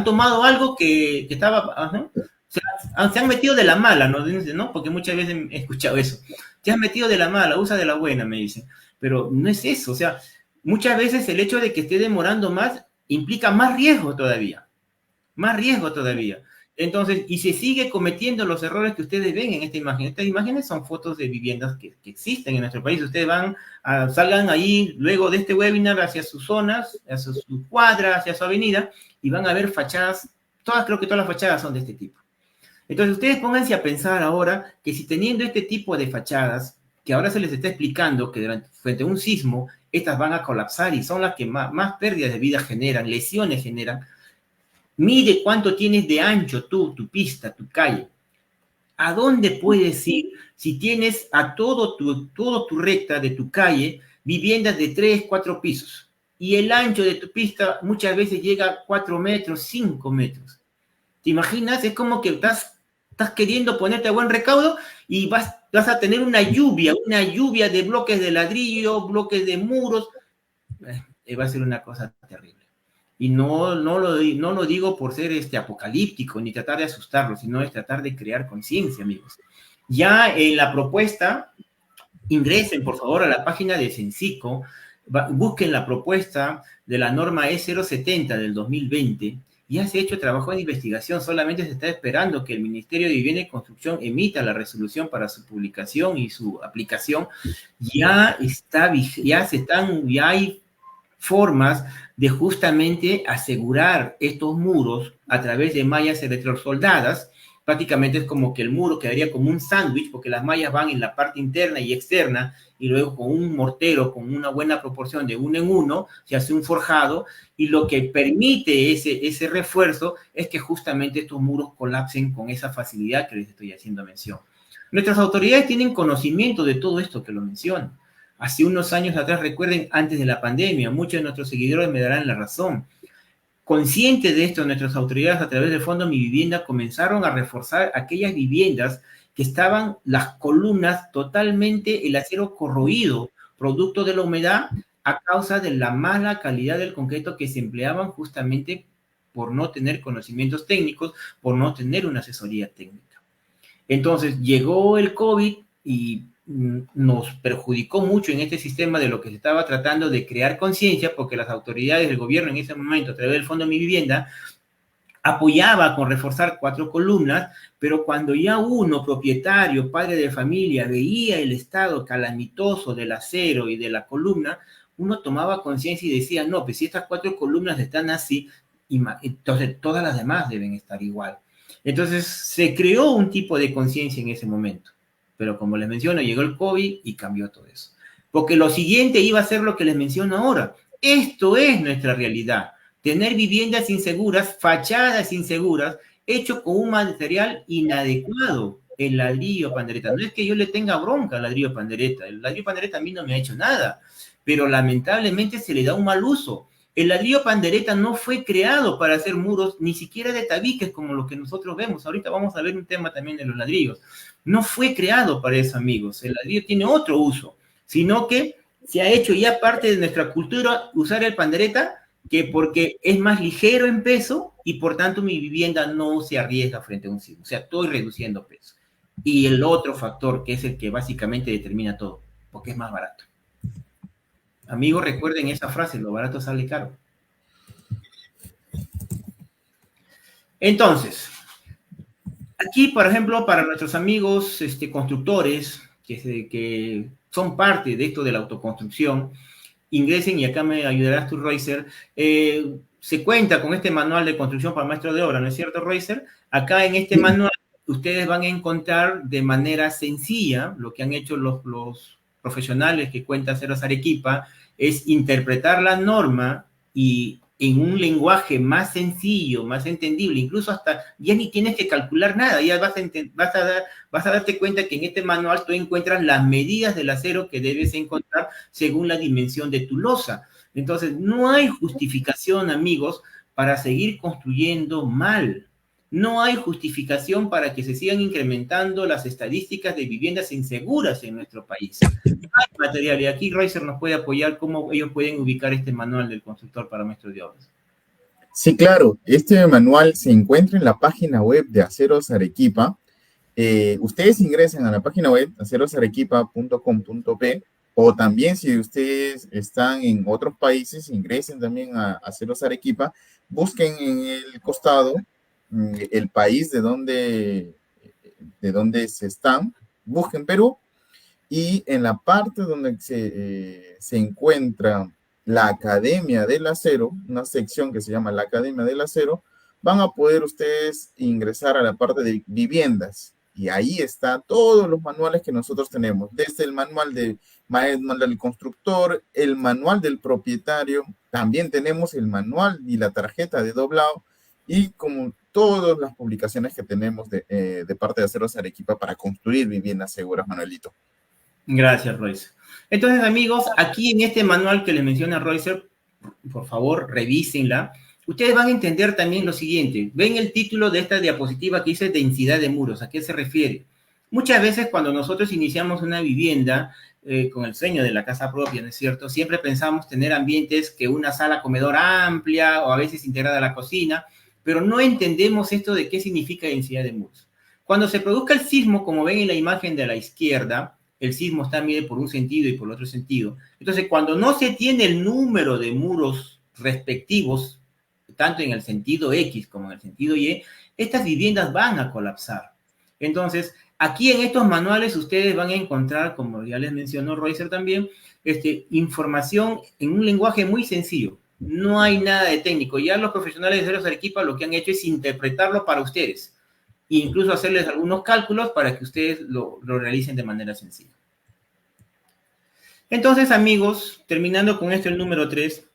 tomado algo que estaba, o sea, se han metido de la mala, ¿no? Porque muchas veces he escuchado eso, te has metido de la mala, usa de la buena, me dicen, pero no es eso, o sea, muchas veces el hecho de que esté demorando más implica más riesgo todavía. Entonces, y se sigue cometiendo los errores que ustedes ven en esta imagen. Estas imágenes son fotos de viviendas que existen en nuestro país. Ustedes salgan ahí luego de este webinar hacia sus zonas, hacia su cuadra, hacia su avenida, y van a ver fachadas, creo que todas las fachadas son de este tipo. Entonces, ustedes pónganse a pensar ahora que si teniendo este tipo de fachadas, que ahora se les está explicando que frente a un sismo, estas van a colapsar y son las que más pérdidas de vida generan, lesiones generan. Mide cuánto tienes de ancho tu pista, tu calle. ¿A dónde puedes ir si tienes a todo tu recta de tu calle viviendas de 3, 4 pisos? Y el ancho de tu pista muchas veces llega a 4 metros, 5 metros. ¿Te imaginas? Es como que estás queriendo ponerte a buen recaudo y vas a tener una lluvia de bloques de ladrillo, bloques de muros. Va a ser una cosa terrible. Y no lo digo por ser apocalíptico, ni tratar de asustarlos, sino es tratar de crear conciencia, amigos. Ya en la propuesta, ingresen por favor a la página de Censico, busquen la propuesta de la norma E070 del 2020, ya se ha hecho trabajo de investigación, solamente se está esperando que el Ministerio de Vivienda y Construcción emita la resolución para su publicación y su aplicación. Ya hay formas de justamente asegurar estos muros a través de mallas electrosoldadas. Prácticamente es como que el muro quedaría como un sándwich, porque las mallas van en la parte interna y externa, y luego con un mortero, con una buena proporción de 1 en 1, se hace un forjado, y lo que permite ese refuerzo es que justamente estos muros colapsen con esa facilidad que les estoy haciendo mención. Nuestras autoridades tienen conocimiento de todo esto que lo menciono. Hace unos años atrás, recuerden, antes de la pandemia, muchos de nuestros seguidores me darán la razón. Conscientes de esto, nuestras autoridades a través del Fondo Mi Vivienda comenzaron a reforzar aquellas viviendas que estaban las columnas totalmente el acero corroído, producto de la humedad, a causa de la mala calidad del concreto que se empleaban justamente por no tener conocimientos técnicos, por no tener una asesoría técnica. Entonces llegó el COVID y nos perjudicó mucho en este sistema de lo que se estaba tratando de crear conciencia, porque las autoridades del gobierno en ese momento, a través del Fondo Mi Vivienda, apoyaba con reforzar 4 columnas, pero cuando ya uno, propietario, padre de familia, veía el estado calamitoso del acero y de la columna, uno tomaba conciencia y decía, no, pues si estas 4 columnas están así, entonces todas las demás deben estar igual. Entonces se creó un tipo de conciencia en ese momento. Pero como les menciono, llegó el COVID y cambió todo eso. Porque lo siguiente iba a ser lo que les menciono ahora. Esto es nuestra realidad. Tener viviendas inseguras, fachadas inseguras, hecho con un material inadecuado, el ladrillo pandereta. No es que yo le tenga bronca al ladrillo pandereta. El ladrillo pandereta a mí no me ha hecho nada. Pero lamentablemente se le da un mal uso. El ladrillo pandereta no fue creado para hacer muros, ni siquiera de tabiques como lo que nosotros vemos. Ahorita vamos a ver un tema también de los ladrillos. No fue creado para eso, amigos. El ladrillo tiene otro uso, sino que se ha hecho ya parte de nuestra cultura usar el pandereta, que porque es más ligero en peso y por tanto mi vivienda no se arriesga frente a un sismo. O sea, estoy reduciendo peso. Y el otro factor, que es el que básicamente determina todo, porque es más barato. Amigos, recuerden esa frase, lo barato sale caro. Entonces, aquí, por ejemplo, para nuestros amigos constructores que son parte de esto de la autoconstrucción, ingresen y acá me ayudarás tú, Roycer. Se cuenta con este manual de construcción para maestro de obra, ¿no es cierto, Roycer? Acá en este manual ustedes van a encontrar de manera sencilla lo que han hecho los profesionales que cuenta Aceros Arequipa, es interpretar la norma y en un lenguaje más sencillo, más entendible, incluso hasta ya ni tienes que calcular nada, ya vas a darte cuenta que en este manual tú encuentras las medidas del acero que debes encontrar según la dimensión de tu losa. Entonces, no hay justificación, amigos, para seguir construyendo mal. No hay justificación para que se sigan incrementando las estadísticas de viviendas inseguras en nuestro país. Hay material, y aquí Roycer nos puede apoyar cómo ellos pueden ubicar este manual del constructor para maestros de obras. Sí, claro. Este manual se encuentra en la página web de Aceros Arequipa. Ustedes ingresen a la página web acerosarequipa.com.p, o también si ustedes están en otros países, ingresen también a Aceros Arequipa, busquen en el costado el país de donde se están, busquen Perú, y en la parte donde se encuentra la Academia del Acero, una sección que se llama la Academia del Acero, van a poder ustedes ingresar a la parte de viviendas. Y ahí está todos los manuales que nosotros tenemos, desde el manual del constructor, el manual del propietario, también tenemos el manual y la tarjeta de doblado, y como todas las publicaciones que tenemos de parte de Aceros Arequipa para construir viviendas seguras, Manuelito. Gracias, Royce. Entonces, amigos, aquí en este manual que les menciona Royce, por favor, revísenla. Ustedes van a entender también lo siguiente. Ven el título de esta diapositiva que dice densidad de muros. ¿A qué se refiere? Muchas veces cuando nosotros iniciamos una vivienda con el sueño de la casa propia, ¿no es cierto? Siempre pensamos tener ambientes que una sala comedor amplia o a veces integrada a la cocina, pero no entendemos esto de qué significa densidad de muros. Cuando se produzca el sismo, como ven en la imagen de la izquierda, el sismo está mide por un sentido y por el otro sentido. Entonces, cuando no se tiene el número de muros respectivos, tanto en el sentido X como en el sentido Y, estas viviendas van a colapsar. Entonces, aquí en estos manuales ustedes van a encontrar, como ya les mencionó Roycer también, información en un lenguaje muy sencillo. No hay nada de técnico. Ya los profesionales de Aceros Arequipa lo que han hecho es interpretarlo para ustedes e incluso hacerles algunos cálculos para que ustedes lo realicen de manera sencilla. Entonces, amigos, terminando con esto el número 3,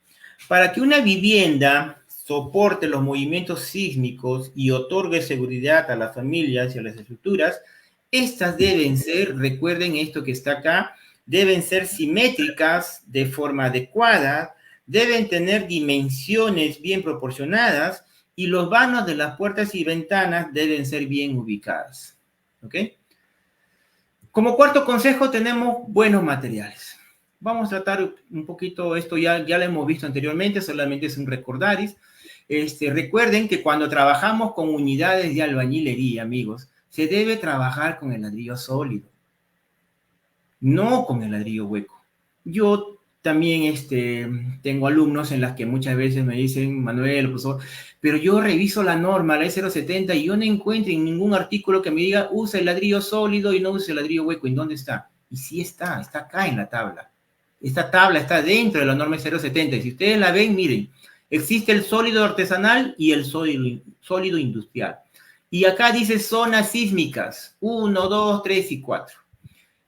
para que una vivienda soporte los movimientos sísmicos y otorgue seguridad a las familias y a las estructuras, estas deben ser, recuerden esto que está acá, deben ser simétricas de forma adecuada, deben tener dimensiones bien proporcionadas y los vanos de las puertas y ventanas deben ser bien ubicadas. ¿Ok? Como cuarto consejo tenemos buenos materiales. Vamos a tratar un poquito esto, ya lo hemos visto anteriormente, solamente es un recordaris. Recuerden que cuando trabajamos con unidades de albañilería, amigos, se debe trabajar con el ladrillo sólido, no con el ladrillo hueco. Yo también tengo alumnos en las que muchas veces me dicen, Manuel, profesor, pero yo reviso la norma, la E070, y yo no encuentro en ningún artículo que me diga usa el ladrillo sólido y no use el ladrillo hueco. ¿En dónde está? Y sí está acá en la tabla. Esta tabla está dentro de la norma E070. Y si ustedes la ven, miren, existe el sólido artesanal y el sólido industrial. Y acá dice zonas sísmicas, 1, 2, 3 y 4.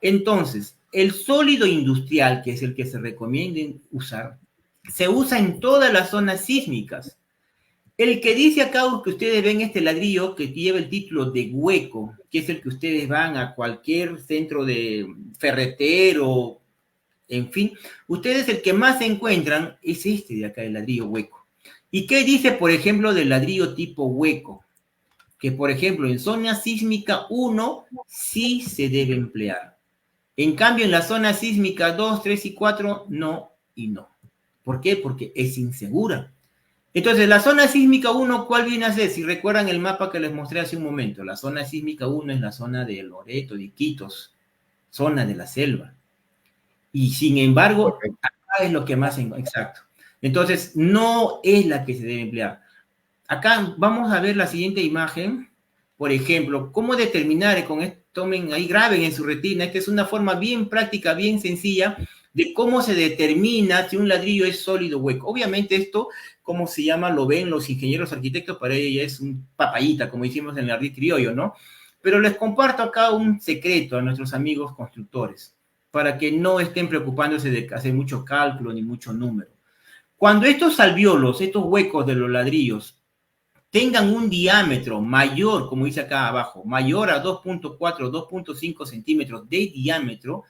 Entonces, el sólido industrial, que es el que se recomienda usar, se usa en todas las zonas sísmicas. El que dice acá que ustedes ven este ladrillo que lleva el título de hueco, que es el que ustedes van a cualquier centro de ferretero, en fin, ustedes el que más encuentran es este de acá, el ladrillo hueco. ¿Y qué dice, por ejemplo, del ladrillo tipo hueco? Que, por ejemplo, en zona sísmica 1 sí se debe emplear. En cambio, en la zona sísmica 2, 3 y 4, no y no. ¿Por qué? Porque es insegura. Entonces, la zona sísmica 1, ¿cuál viene a ser? Si recuerdan el mapa que les mostré hace un momento, la zona sísmica 1 es la zona de Loreto, de Iquitos, zona de la selva. Y sin embargo, acá es lo que más... Exacto. Entonces, no es la que se debe emplear. Acá vamos a ver la siguiente imagen. Por ejemplo, cómo determinar, con esto, tomen ahí, graben en su retina, esta es una forma bien práctica, bien sencilla, de cómo se determina si un ladrillo es sólido o hueco. Obviamente esto, ¿cómo se llama? Lo ven los ingenieros arquitectos, para ella es un papayita, como decimos en el ardid criollo, ¿no? Pero les comparto acá un secreto a nuestros amigos constructores, para que no estén preocupándose de hacer mucho cálculo ni mucho número. Cuando estos alvéolos, estos huecos de los ladrillos, tengan un diámetro mayor, como dice acá abajo, mayor a 2.4, 2.5 centímetros de diámetro,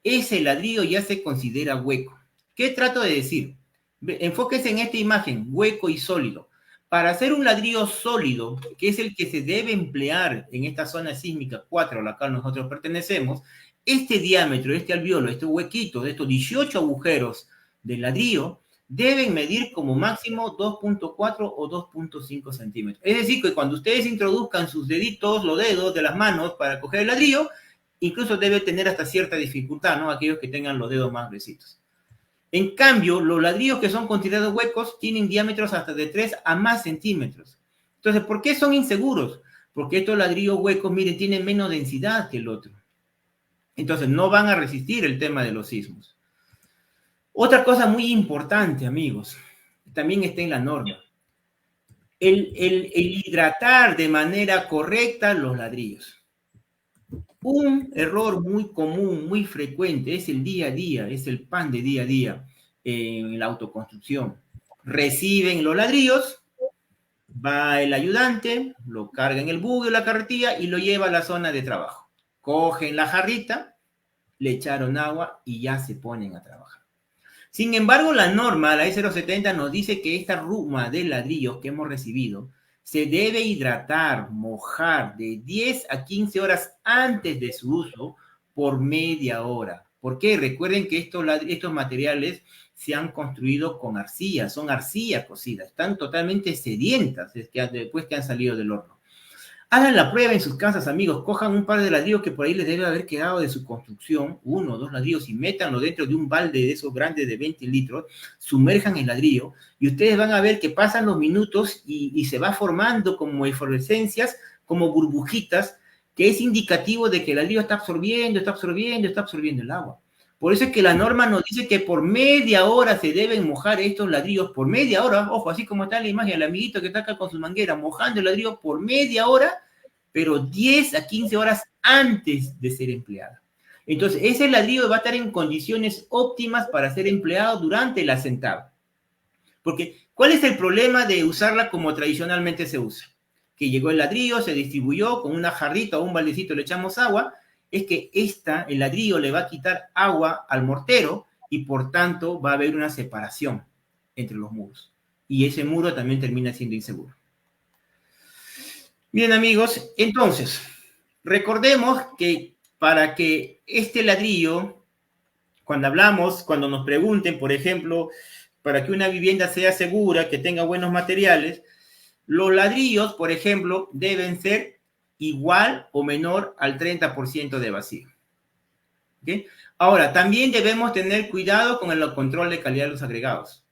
ese ladrillo ya se considera hueco. ¿Qué trato de decir? Enfóquese en esta imagen, hueco y sólido. Para hacer un ladrillo sólido, que es el que se debe emplear en esta zona sísmica 4 a la cual nosotros pertenecemos, este diámetro, este alvéolo, este huequito de estos 18 agujeros del ladrillo, deben medir como máximo 2.4 o 2.5 centímetros. Es decir, que cuando ustedes introduzcan sus deditos, los dedos de las manos para coger el ladrillo, incluso debe tener hasta cierta dificultad, ¿no? Aquellos que tengan los dedos más gruesitos. En cambio, los ladrillos que son considerados huecos tienen diámetros hasta de 3 a más centímetros. Entonces, ¿por qué son inseguros? Porque estos ladrillos huecos, miren, tienen menos densidad que el otro. Entonces, no van a resistir el tema de los sismos. Otra cosa muy importante, amigos, también está en la norma. El hidratar de manera correcta los ladrillos. Un error muy común, muy frecuente, es el día a día, es el pan de día a día en la autoconstrucción. Reciben los ladrillos, va el ayudante, lo carga en el buggy o la carretilla y lo lleva a la zona de trabajo. Cogen la jarrita, le echaron agua y ya se ponen a trabajar. Sin embargo, la norma, la E070, nos dice que esta ruma de ladrillos que hemos recibido se debe hidratar, mojar de 10 a 15 horas antes de su uso por media hora. ¿Por qué? Recuerden que estos materiales se han construido con arcilla, son arcilla cocida, están totalmente sedientas después que han salido del horno. Hagan la prueba en sus casas, amigos, cojan un par de ladrillos que por ahí les debe haber quedado de su construcción, 1 o 2 ladrillos, y métanlo dentro de un balde de esos grandes de 20 litros, sumerjan el ladrillo, y ustedes van a ver que pasan los minutos y se va formando como efervescencias, como burbujitas, que es indicativo de que el ladrillo está absorbiendo el agua. Por eso es que la norma nos dice que por media hora se deben mojar estos ladrillos, por media hora, ojo, así como está en la imagen, el amiguito que está acá con su manguera mojando el ladrillo por media hora, pero 10 a 15 horas antes de ser empleada. Entonces, ese ladrillo va a estar en condiciones óptimas para ser empleado durante el asentado. Porque, ¿cuál es el problema de usarla como tradicionalmente se usa? Que llegó el ladrillo, se distribuyó con una jarrita o un baldecito, le echamos agua, es que el ladrillo le va a quitar agua al mortero y por tanto va a haber una separación entre los muros. Y ese muro también termina siendo inseguro. Bien, amigos, entonces, recordemos que para que este ladrillo, cuando nos pregunten, por ejemplo, para que una vivienda sea segura, que tenga buenos materiales, los ladrillos, por ejemplo, deben ser igual o menor al 30% de vacío. ¿Okay? Ahora, también debemos tener cuidado con el control de calidad de los agregados.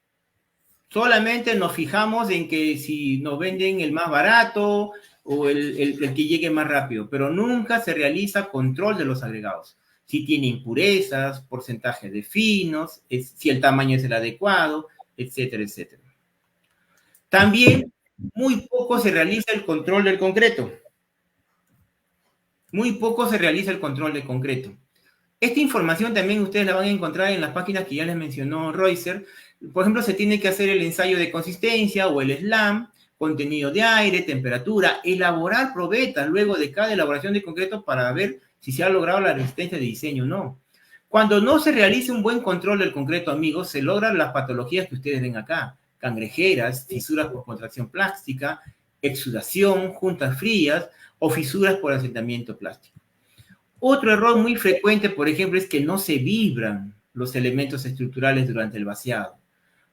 Solamente nos fijamos en que si nos venden el más barato o el que llegue más rápido, pero nunca se realiza control de los agregados. Si tiene impurezas, porcentaje de finos, si el tamaño es el adecuado, etcétera, etcétera. También muy poco se realiza el control del concreto. Muy poco se realiza el control del concreto. Esta información también ustedes la van a encontrar en las páginas que ya les mencionó Reuser. Por ejemplo, se tiene que hacer el ensayo de consistencia o el SLAM, contenido de aire, temperatura, elaborar probetas luego de cada elaboración de concreto para ver si se ha logrado la resistencia de diseño o no. Cuando no se realice un buen control del concreto, amigos, se logran las patologías que ustedes ven acá. Cangrejeras, fisuras por contracción plástica, exudación, juntas frías o fisuras por asentamiento plástico. Otro error muy frecuente, por ejemplo, es que no se vibran los elementos estructurales durante el vaciado.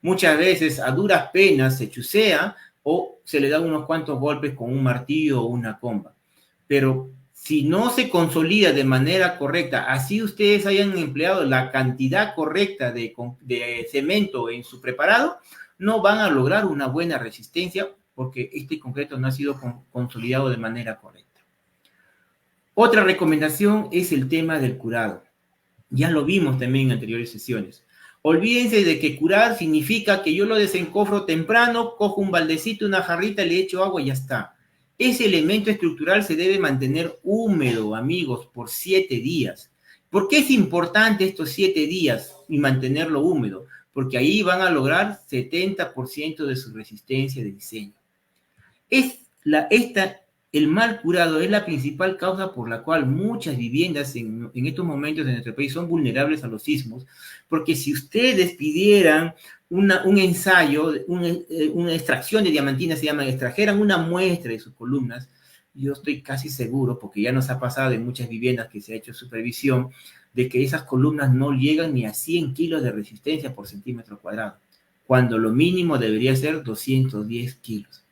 Muchas veces, a duras penas, se chusea o se le da unos cuantos golpes con un martillo o una comba. Pero si no se consolida de manera correcta, así ustedes hayan empleado la cantidad correcta de cemento en su preparado, no van a lograr una buena resistencia porque este concreto no ha sido consolidado de manera correcta. Otra recomendación es el tema del curado. Ya lo vimos también en anteriores sesiones. Olvídense de que curar significa que yo lo desencofro temprano, cojo un baldecito, una jarrita, le echo agua y ya está. Ese elemento estructural se debe mantener húmedo, amigos, por 7 días. ¿Por qué es importante estos 7 días y mantenerlo húmedo? Porque ahí van a lograr 70% de su resistencia de diseño. El mal curado es la principal causa por la cual muchas viviendas en estos momentos en nuestro país son vulnerables a los sismos, porque si ustedes pidieran un ensayo, una extracción de diamantina, se llama, extrajeran una muestra de sus columnas, yo estoy casi seguro, porque ya nos ha pasado en muchas viviendas que se ha hecho supervisión, de que esas columnas no llegan ni a 100 kilos de resistencia por centímetro cuadrado, cuando lo mínimo debería ser 210 kilos.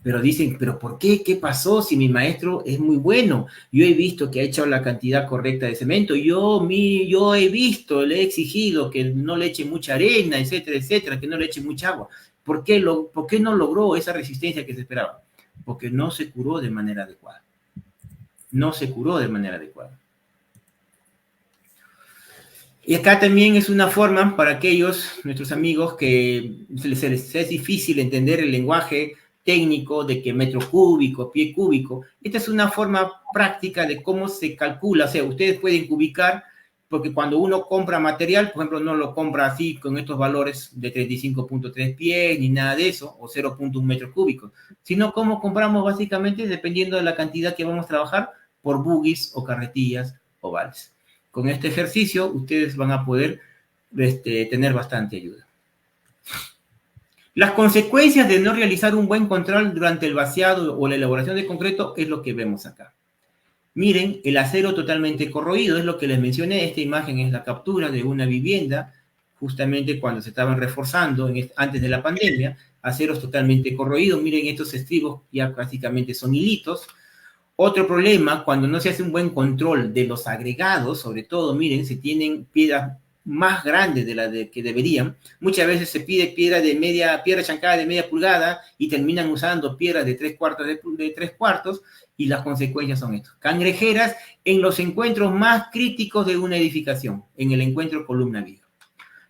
Pero dicen, ¿pero por qué? ¿Qué pasó si mi maestro es muy bueno? Yo he visto que ha echado la cantidad correcta de cemento, yo he visto, le he exigido que no le eche mucha arena, etcétera, etcétera, que no le eche mucha agua. ¿Por qué no logró esa resistencia que se esperaba? porque no se curó de manera adecuada. No se curó de manera adecuada. Y acá también es una forma para aquellos, nuestros amigos, que les es difícil entender el lenguaje técnico de que metro cúbico, pie cúbico. Esta es una forma práctica de cómo se calcula. O sea, ustedes pueden cubicar, porque cuando uno compra material, por ejemplo, no lo compra así con estos valores de 35.3 pies, ni nada de eso, o 0.1 metros cúbicos, sino cómo compramos básicamente dependiendo de la cantidad que vamos a trabajar por buggies o carretillas o vales. Con este ejercicio, ustedes van a poder tener bastante ayuda. Las consecuencias de no realizar un buen control durante el vaciado o la elaboración de concreto es lo que vemos acá. Miren, el acero totalmente corroído, es lo que les mencioné. Esta imagen es la captura de una vivienda, justamente cuando se estaban reforzando antes de la pandemia. Aceros totalmente corroídos. Miren, estos estribos ya básicamente son hilitos. Otro problema, cuando no se hace un buen control de los agregados, sobre todo, miren, se tienen piedras más grandes de las que deberían. Muchas veces se pide piedra chancada de media pulgada y terminan usando piedras de 3/4 y las consecuencias son estas. Cangrejeras en los encuentros más críticos de una edificación, en el encuentro columna-viga.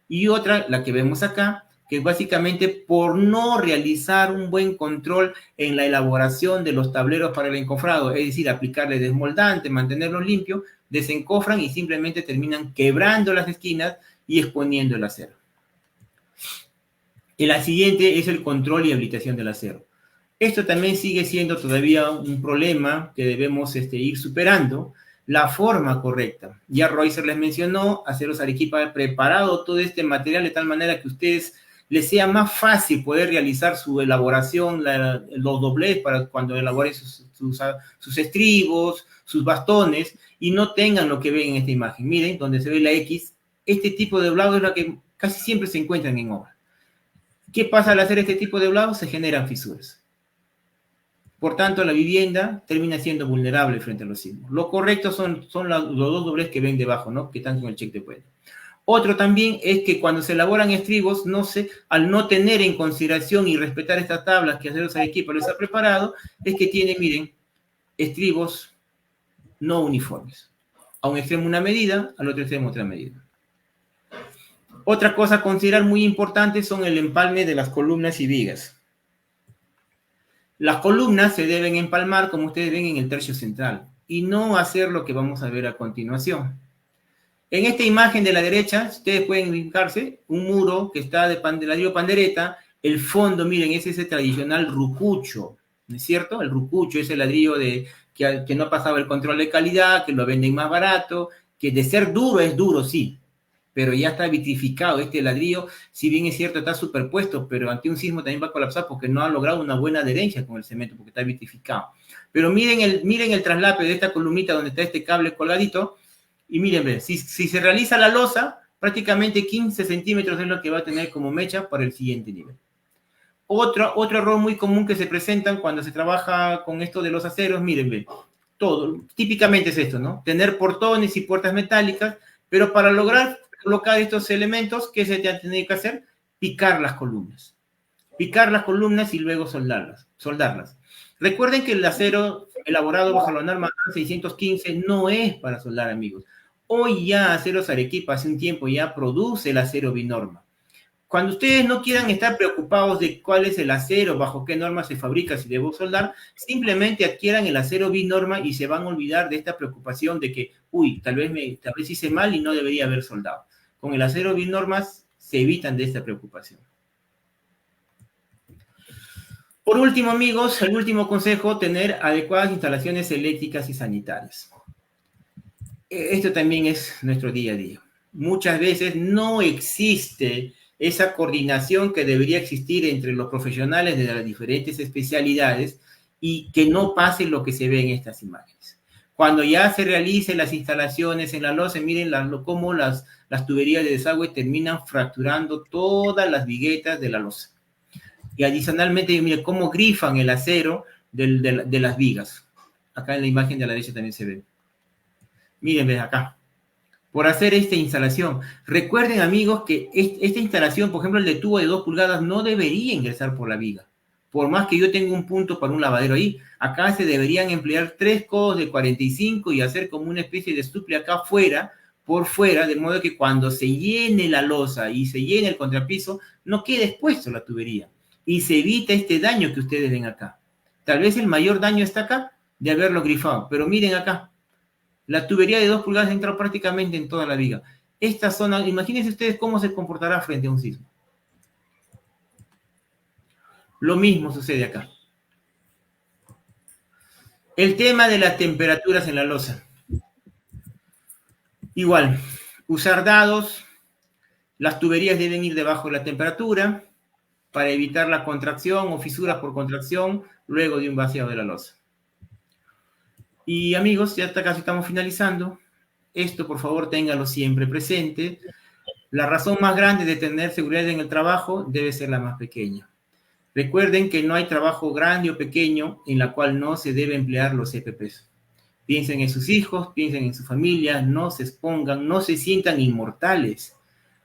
Y otra, la que vemos acá, que es básicamente por no realizar un buen control en la elaboración de los tableros para el encofrado, es decir, aplicarle desmoldante, mantenerlos limpios, desencofran y simplemente terminan quebrando las esquinas y exponiendo el acero. La siguiente es el control y habilitación del acero. Esto también sigue siendo todavía un problema que debemos ir superando. La forma correcta. Ya Reuser les mencionó, Aceros Arequipa ha preparado todo este material de tal manera que ustedes les sea más fácil poder realizar su elaboración, los doblez para cuando elaboren sus estribos, sus bastones, y no tengan lo que ven en esta imagen. Miren, donde se ve la X, este tipo de doblado es lo que casi siempre se encuentran en obra. ¿Qué pasa al hacer este tipo de doblado? Se generan fisuras. Por tanto, la vivienda termina siendo vulnerable frente a los sismos. Lo correcto son los dos doblez que ven debajo, ¿no? Que están con el check de puente. Otro también es que cuando se elaboran estribos, al no tener en consideración y respetar estas tablas que Aceros Arequipa les ha preparado, es que tiene, miren, estribos no uniformes. A un extremo una medida, al otro extremo otra medida. Otra cosa a considerar muy importante son el empalme de las columnas y vigas. Las columnas se deben empalmar, como ustedes ven, en el tercio central, y no hacer lo que vamos a ver a continuación. En esta imagen de la derecha, ustedes pueden ubicarse un muro que está de ladrillo pandereta. El fondo, miren, es ese tradicional rucucho, ¿no es cierto? El rucucho es el ladrillo que no ha pasado el control de calidad, que lo venden más barato, que de ser duro es duro, sí, pero ya está vitrificado. Este ladrillo, si bien es cierto, está superpuesto, pero ante un sismo también va a colapsar porque no ha logrado una buena adherencia con el cemento, porque está vitrificado. Pero miren el traslape de esta columnita donde está este cable colgadito. Y miren, si se realiza la losa, prácticamente 15 centímetros es lo que va a tener como mecha para el siguiente nivel. Otro error muy común que se presentan cuando se trabaja con esto de los aceros, miren, todo, típicamente es esto, ¿no? Tener portones y puertas metálicas, pero para lograr colocar estos elementos, ¿qué se tiene que hacer? Picar las columnas. Picar las columnas y luego soldarlas. Recuerden que el acero elaborado bajo la norma 615 no es para soldar, amigos. Hoy ya Aceros Arequipa hace un tiempo ya produce el acero binorma. Cuando ustedes no quieran estar preocupados de cuál es el acero, bajo qué norma se fabrica, si debo soldar, simplemente adquieran el acero binorma y se van a olvidar de esta preocupación de que, tal vez hice mal y no debería haber soldado. Con el acero binorma se evitan de esta preocupación. Por último, amigos, el último consejo, tener adecuadas instalaciones eléctricas y sanitarias. Esto también es nuestro día a día. Muchas veces no existe esa coordinación que debería existir entre los profesionales de las diferentes especialidades y que no pase lo que se ve en estas imágenes. Cuando ya se realicen las instalaciones en la losa, miren cómo las tuberías de desagüe terminan fracturando todas las viguetas de la losa. Y adicionalmente, miren cómo grifan el acero de las vigas. Acá en la imagen de la derecha también se ve. Miren, ven acá. Por hacer esta instalación. Recuerden, amigos, que esta instalación, por ejemplo, el de tubo de 2 pulgadas, no debería ingresar por la viga. por más que yo tenga un punto para un lavadero ahí, acá se deberían emplear 3 codos de 45 y hacer como una especie de suple acá afuera, por fuera, de modo que cuando se llene la losa y se llene el contrapiso, no quede expuesto la tubería y se evita este daño que ustedes ven acá. Tal vez el mayor daño está acá de haberlo grifado, pero miren acá, la tubería de 2 pulgadas entró prácticamente en toda la viga. Esta zona, imagínense ustedes cómo se comportará frente a un sismo. Lo mismo sucede acá. El tema de las temperaturas en la losa. Igual, usar dados, las tuberías deben ir debajo de la temperatura para evitar la contracción o fisuras por contracción luego de un vaciado de la losa. Y amigos, ya casi estamos finalizando. Esto, por favor, ténganlo siempre presente. La razón más grande de tener seguridad en el trabajo debe ser la más pequeña. Recuerden que no hay trabajo grande o pequeño en la cual no se debe emplear los EPPs. Piensen en sus hijos, piensen en su familia, no se expongan, no se sientan inmortales.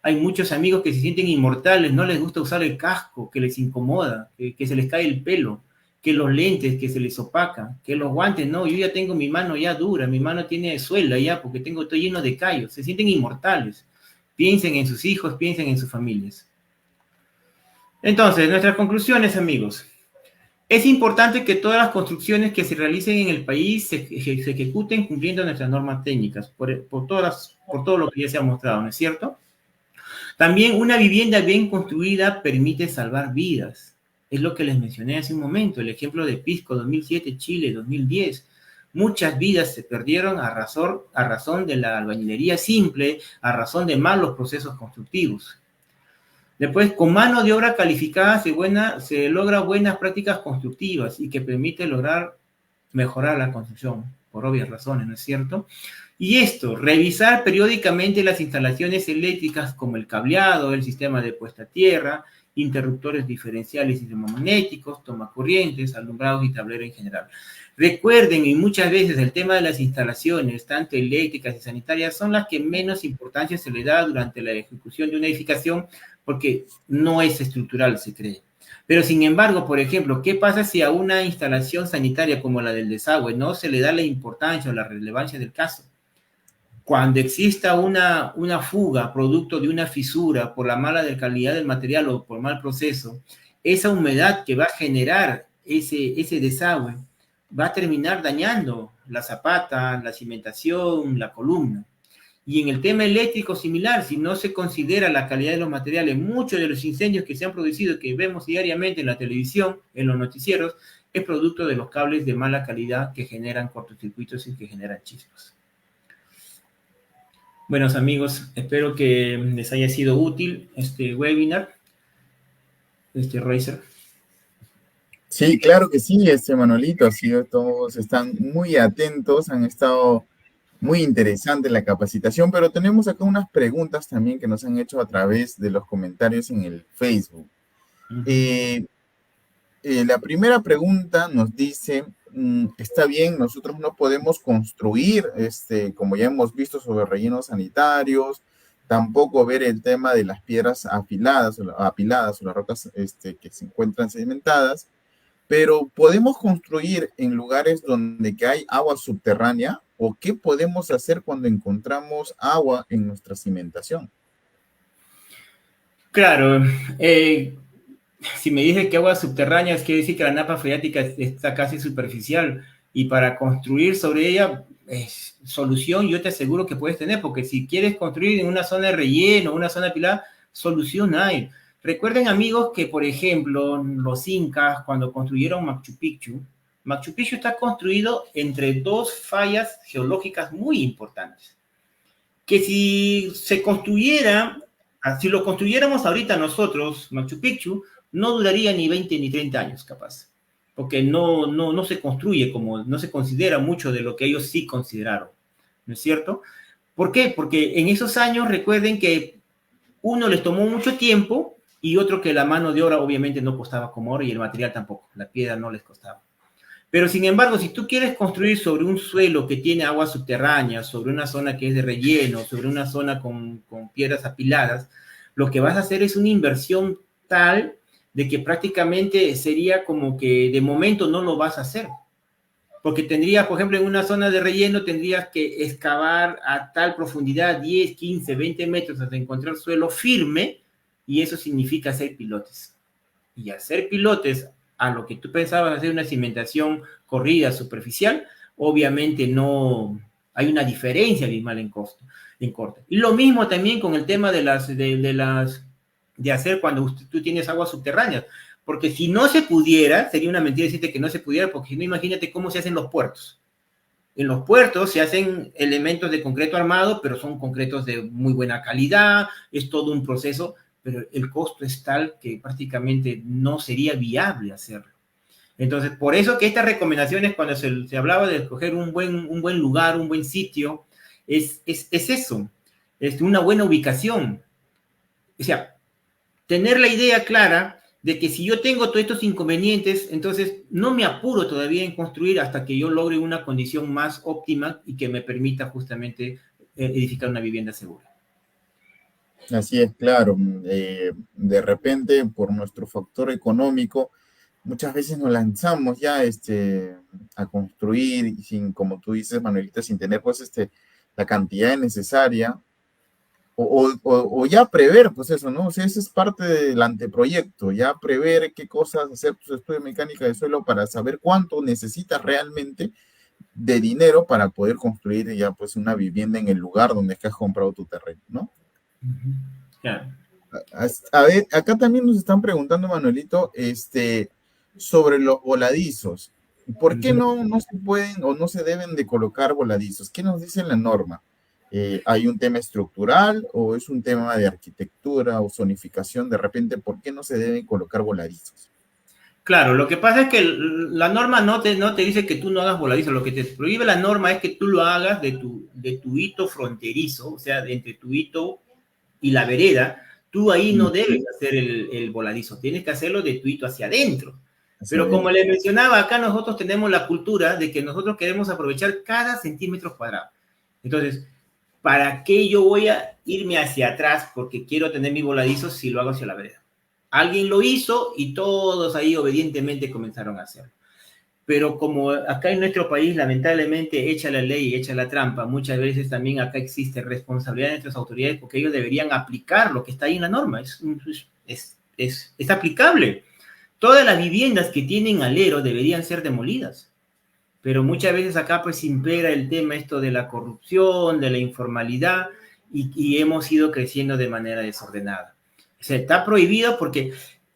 Hay muchos amigos que se sienten inmortales, no les gusta usar el casco, que les incomoda, que se les cae el pelo, que los lentes, que se les opacan, que los guantes, no, yo ya tengo mi mano ya dura, mi mano tiene suela ya, porque estoy lleno de callos, se sienten inmortales. Piensen en sus hijos, piensen en sus familias. Entonces, nuestras conclusiones, amigos. Es importante que todas las construcciones que se realicen en el país se ejecuten cumpliendo nuestras normas técnicas, por todo lo que ya se ha mostrado, ¿no es cierto? También una vivienda bien construida permite salvar vidas. Es lo que les mencioné hace un momento, el ejemplo de Pisco 2007, Chile 2010. Muchas vidas se perdieron a razón de la albañilería simple, a razón de malos procesos constructivos. Después, con mano de obra calificada se logra buenas prácticas constructivas y que permite lograr mejorar la construcción, por obvias razones, ¿no es cierto? Y esto, revisar periódicamente las instalaciones eléctricas como el cableado, el sistema de puesta a tierra, interruptores diferenciales y termomagnéticos, tomacorrientes, alumbrados y tablero en general. Recuerden, y muchas veces el tema de las instalaciones, tanto eléctricas y sanitarias, son las que menos importancia se le da durante la ejecución de una edificación porque no es estructural, se cree. Pero sin embargo, por ejemplo, ¿qué pasa si a una instalación sanitaria como la del desagüe no se le da la importancia o la relevancia del caso? Cuando exista una fuga producto de una fisura por la mala calidad del material o por mal proceso, esa humedad que va a generar ese desagüe va a terminar dañando la zapata, la cimentación, la columna. Y en el tema eléctrico similar, si no se considera la calidad de los materiales, muchos de los incendios que se han producido, que vemos diariamente en la televisión, en los noticieros, es producto de los cables de mala calidad que generan cortocircuitos y que generan chispas. Buenos amigos, espero que les haya sido útil este webinar, Reiser. Sí, claro que sí, Manuelito, así todos están muy atentos, han estado muy interesante la capacitación, pero tenemos acá unas preguntas también que nos han hecho a través de los comentarios en el Facebook. La primera pregunta nos dice, está bien, nosotros no podemos construir, como ya hemos visto sobre rellenos sanitarios, tampoco ver el tema de las piedras apiladas o las rocas que se encuentran sedimentadas, pero ¿podemos construir en lugares donde que hay agua subterránea? ¿O qué podemos hacer cuando encontramos agua en nuestra cimentación? Claro, si me dices que agua subterránea, es quiere decir que la napa freática está casi superficial y para construir sobre ella, solución yo te aseguro que puedes tener, porque si quieres construir en una zona de relleno, una zona apilada, solución hay. Recuerden, amigos, que, por ejemplo, los incas, cuando construyeron Machu Picchu está construido entre 2 fallas geológicas muy importantes. Que si lo construyéramos ahorita nosotros, Machu Picchu, no duraría ni 20 ni 30 años, capaz. Porque no se construye no se considera mucho de lo que ellos sí consideraron. ¿No es cierto? ¿Por qué? Porque en esos años, recuerden que uno les tomó mucho tiempo y otro que la mano de obra obviamente no costaba como ahora y el material tampoco, la piedra no les costaba. Pero sin embargo, si tú quieres construir sobre un suelo que tiene agua subterránea, sobre una zona que es de relleno, sobre una zona con piedras apiladas, lo que vas a hacer es una inversión tal de que prácticamente sería como que de momento no lo vas a hacer. Porque tendrías, por ejemplo, en una zona de relleno, tendrías que excavar a tal profundidad, 10, 15, 20 metros hasta encontrar suelo firme, y eso significa hacer pilotes. Y hacer pilotes a lo que tú pensabas hacer una cimentación corrida superficial, obviamente no hay una diferencia abismal en costo, en corte. Y lo mismo también con el tema de hacer cuando tú tienes aguas subterráneas. Porque si no se pudiera, sería una mentira decirte que no se pudiera, porque si no, imagínate cómo se hacen los puertos. En los puertos se hacen elementos de concreto armado, pero son concretos de muy buena calidad, es todo un proceso, pero el costo es tal que prácticamente no sería viable hacerlo. Entonces, por eso que estas recomendaciones, cuando se hablaba de escoger un buen lugar, un buen sitio, es eso, es una buena ubicación. O sea, tener la idea clara de que si yo tengo todos estos inconvenientes, entonces no me apuro todavía en construir hasta que yo logre una condición más óptima y que me permita justamente edificar una vivienda segura. Así es, claro. De repente, por nuestro factor económico, muchas veces nos lanzamos ya a construir y sin, como tú dices, Manuelita, sin tener pues la cantidad necesaria o ya prever, pues eso, ¿no? O sea, ese es parte del anteproyecto, ya prever qué cosas hacer tus estudios de mecánica de suelo para saber cuánto necesitas realmente de dinero para poder construir ya pues una vivienda en el lugar donde has comprado tu terreno, ¿no? Claro. A ver, acá también nos están preguntando, Manuelito, sobre los voladizos. ¿Por qué no se pueden o no se deben de colocar voladizos? ¿Qué nos dice la norma? ¿Hay un tema estructural o es un tema de arquitectura o zonificación? De repente, ¿por qué no se deben colocar voladizos? Claro, lo que pasa es que la norma no te dice que tú no hagas voladizo, lo que te prohíbe la norma es que tú lo hagas de tu hito fronterizo, o sea, entre tu hito y la vereda, tú ahí no debes hacer el voladizo, tienes que hacerlo de tu hito hacia adentro. Hacia Pero como adentro. les mencionaba, acá nosotros tenemos la cultura de que nosotros queremos aprovechar cada centímetro cuadrado. Entonces, ¿para qué yo voy a irme hacia atrás porque quiero tener mi voladizo si lo hago hacia la vereda? Alguien lo hizo y todos ahí obedientemente comenzaron a hacerlo. Pero como acá en nuestro país, lamentablemente, echa la ley, echa la trampa, muchas veces también acá existe responsabilidad de nuestras autoridades porque ellos deberían aplicar lo que está ahí en la norma. Es aplicable. Todas las viviendas que tienen alero deberían ser demolidas. Pero muchas veces acá pues impera el tema esto de la corrupción, de la informalidad, y hemos ido creciendo de manera desordenada. O sea, está prohibido porque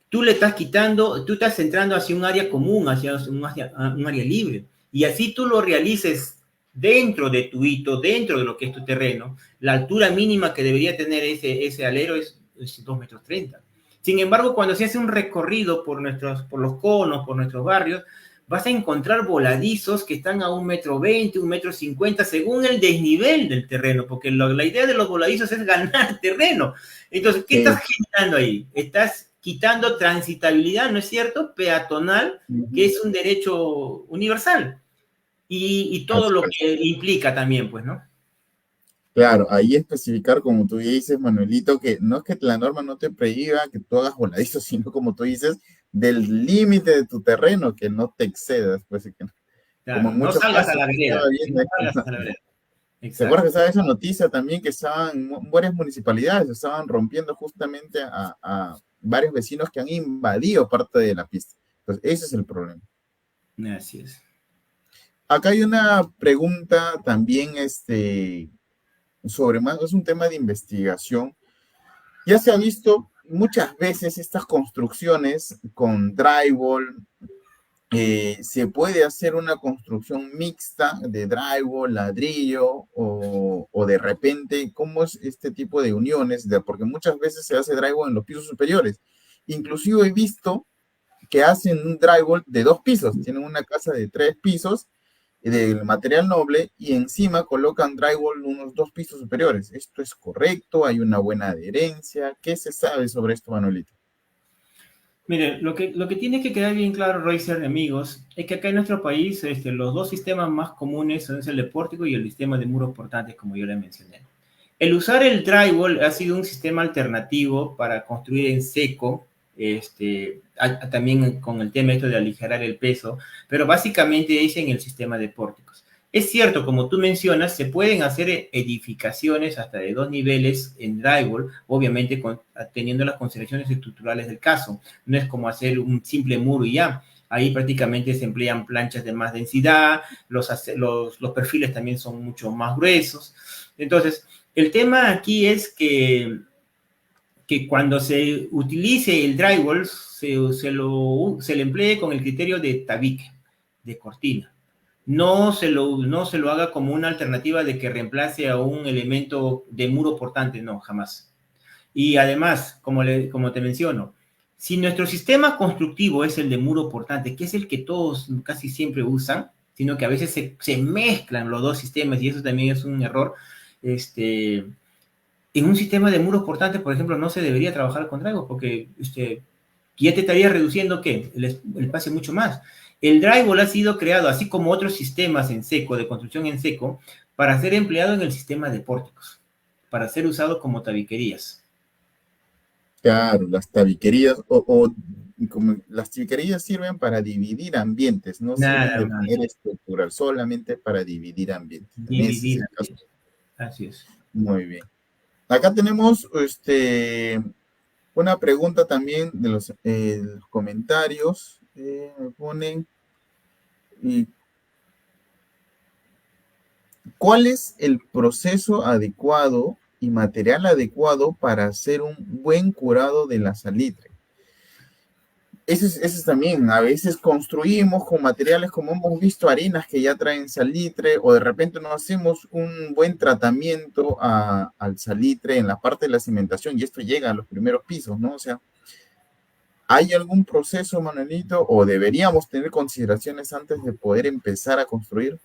tú le estás quitando, tú estás entrando hacia un área común, hacia un área libre, y así tú lo realices dentro de tu hito, dentro de lo que es tu terreno, la altura mínima que debería tener ese alero es 2 metros 30. Sin embargo, cuando se hace un recorrido por los conos, por nuestros barrios, vas a encontrar voladizos que están a 1,20 m, 1,50 m, según el desnivel del terreno, porque la idea de los voladizos es ganar terreno. Entonces, ¿qué estás generando ahí? Estás quitando transitabilidad, ¿no es cierto? Peatonal, que es un derecho universal. Y todo Así lo es. que implica también, pues, ¿no? Claro, ahí especificar, como tú dices, Manuelito, que no es que la norma no te prohíba que tú hagas voladizos, sino como tú dices, del límite de tu terreno, que no te excedas, pues, como Claro, en no muchos salgas a casos la estaba vereda, viendo. no salgas a la vereda. ¿Se acuerdan que Exacto. estaba esa noticia también que estaban varias municipalidades, estaban rompiendo justamente a varios vecinos que han invadido parte de la pista? Entonces, ese es el problema. Así es. Acá hay una pregunta también, sobre más, es un tema de investigación. Ya se ha visto muchas veces estas construcciones con drywall. Se puede hacer una construcción mixta de drywall, ladrillo o de repente, ¿cómo es este tipo de uniones? Porque muchas veces se hace drywall en los pisos superiores. Inclusive he visto que hacen un drywall de 2 pisos. Tienen una casa de 3 pisos del material noble y encima colocan drywall unos 2 pisos superiores. ¿Esto es correcto? ¿Hay una buena adherencia? ¿Qué se sabe sobre esto, Manuelito? Mire, lo que tiene que quedar bien claro, Racer, amigos, es que acá en nuestro país los dos sistemas más comunes son el de pórtico y el sistema de muros portantes, como yo le mencioné. El usar el drywall ha sido un sistema alternativo para construir en seco, también con el tema esto de aligerar el peso, pero básicamente es en el sistema de pórticos. Es cierto, como tú mencionas, se pueden hacer edificaciones hasta de 2 niveles en drywall, obviamente teniendo las consideraciones estructurales del caso. No es como hacer un simple muro y ya. Ahí prácticamente se emplean planchas de más densidad, los perfiles también son mucho más gruesos. Entonces, el tema aquí es que cuando se utilice el drywall se le emplee con el criterio de tabique, de cortina. No se lo haga como una alternativa de que reemplace a un elemento de muro portante, no, jamás. Y además, como te menciono, si nuestro sistema constructivo es el de muro portante, que es el que todos casi siempre usan, sino que a veces se mezclan los dos sistemas y eso también es un error, en un sistema de muros portantes, por ejemplo, no se debería trabajar con drywall porque ya te estaría reduciendo ¿qué? El espacio mucho más. El drywall ha sido creado, así como otros sistemas en seco, de construcción en seco, para ser empleado en el sistema de pórticos, para ser usado como tabiquerías. Claro, las tabiquerías como las tabiquerías sirven para dividir ambientes, no sirven Nada de más. manera estructural, solamente para dividir ambientes. En ese es Dividir el caso. ambientes. Así es. Muy bien. Acá tenemos una pregunta también de los comentarios. Me ponen, ¿y ¿cuál es el proceso adecuado y material adecuado para hacer un buen curado de la salitre? Ese es también, a veces construimos con materiales como hemos visto, harinas que ya traen salitre, o de repente no hacemos un buen tratamiento al salitre en la parte de la cimentación y esto llega a los primeros pisos, ¿no? O sea, ¿hay algún proceso, Manuelito, o deberíamos tener consideraciones antes de poder empezar a construir?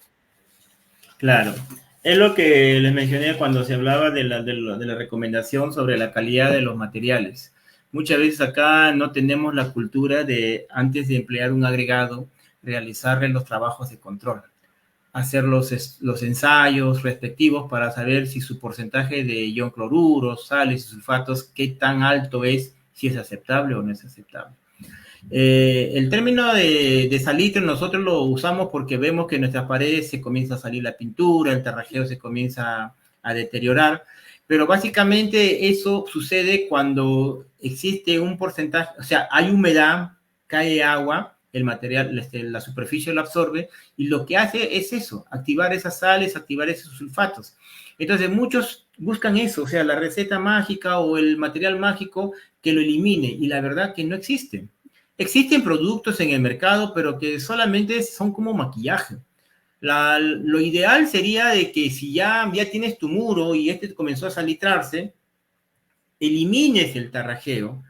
Claro. Es lo que les mencioné cuando se hablaba de la recomendación sobre la calidad de los materiales. Muchas veces acá no tenemos la cultura de, antes de emplear un agregado, realizarle los trabajos de control, hacer los ensayos respectivos para saber si su porcentaje de ion cloruro, sales y sulfatos, qué tan alto es, si es aceptable o no es aceptable. El término de salitre nosotros lo usamos porque vemos que en nuestras paredes se comienza a salir la pintura, el terrajeo se comienza a deteriorar, pero básicamente eso sucede cuando existe un porcentaje, o sea, hay humedad, cae agua, el material, la superficie lo absorbe y lo que hace es eso, activar esas sales, activar esos sulfatos. Entonces muchos buscan eso, o sea, la receta mágica o el material mágico que lo elimine y la verdad que no existe. Existen productos en el mercado, pero que solamente son como maquillaje. Lo ideal sería de que si ya tienes tu muro y este comenzó a salitrarse, elimines el tarrajeo,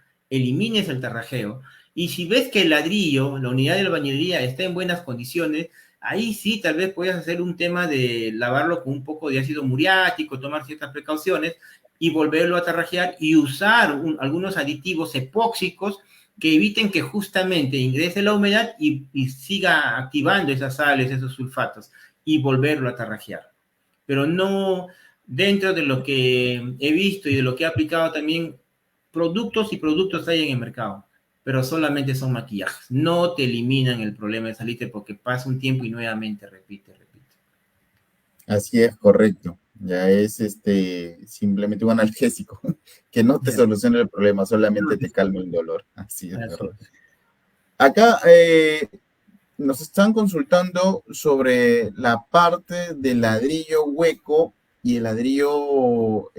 y si ves que el ladrillo, la unidad de la bañería está en buenas condiciones, ahí sí tal vez puedes hacer un tema de lavarlo con un poco de ácido muriático, tomar ciertas precauciones y volverlo a tarrajear y usar algunos aditivos epóxicos que eviten que justamente ingrese la humedad y siga activando esas sales, esos sulfatos, y volverlo a tarrajear. Pero no, dentro de lo que he visto y de lo que he aplicado también, productos y productos hay en el mercado, pero solamente son maquillajes. No te eliminan el problema de salitre porque pasa un tiempo y nuevamente repite. Así es, correcto. Ya es simplemente un analgésico que no te soluciona el problema, solamente te calma el dolor. Así es, Así ¿verdad? es. Acá nos están consultando sobre la parte del ladrillo hueco y el ladrillo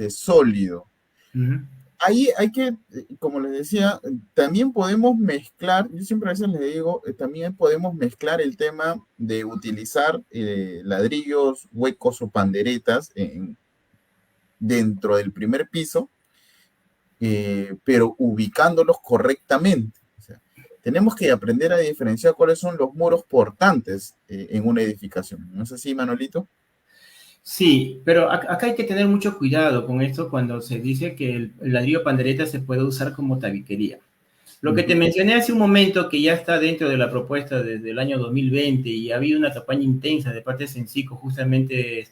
sólido. Uh-huh. Ahí hay que, como les decía, también podemos mezclar, yo siempre a veces les digo, también podemos mezclar el tema de utilizar ladrillos huecos o panderetas dentro del primer piso, pero ubicándolos correctamente. O sea, tenemos que aprender a diferenciar cuáles son los muros portantes en una edificación. ¿No es así, Manolito? Sí, pero acá hay que tener mucho cuidado con esto cuando se dice que el ladrillo pandereta se puede usar como tabiquería. Lo que te mencioné hace un momento, que ya está dentro de la propuesta desde el año 2020 y ha habido una campaña intensa de parte de Sensico justamente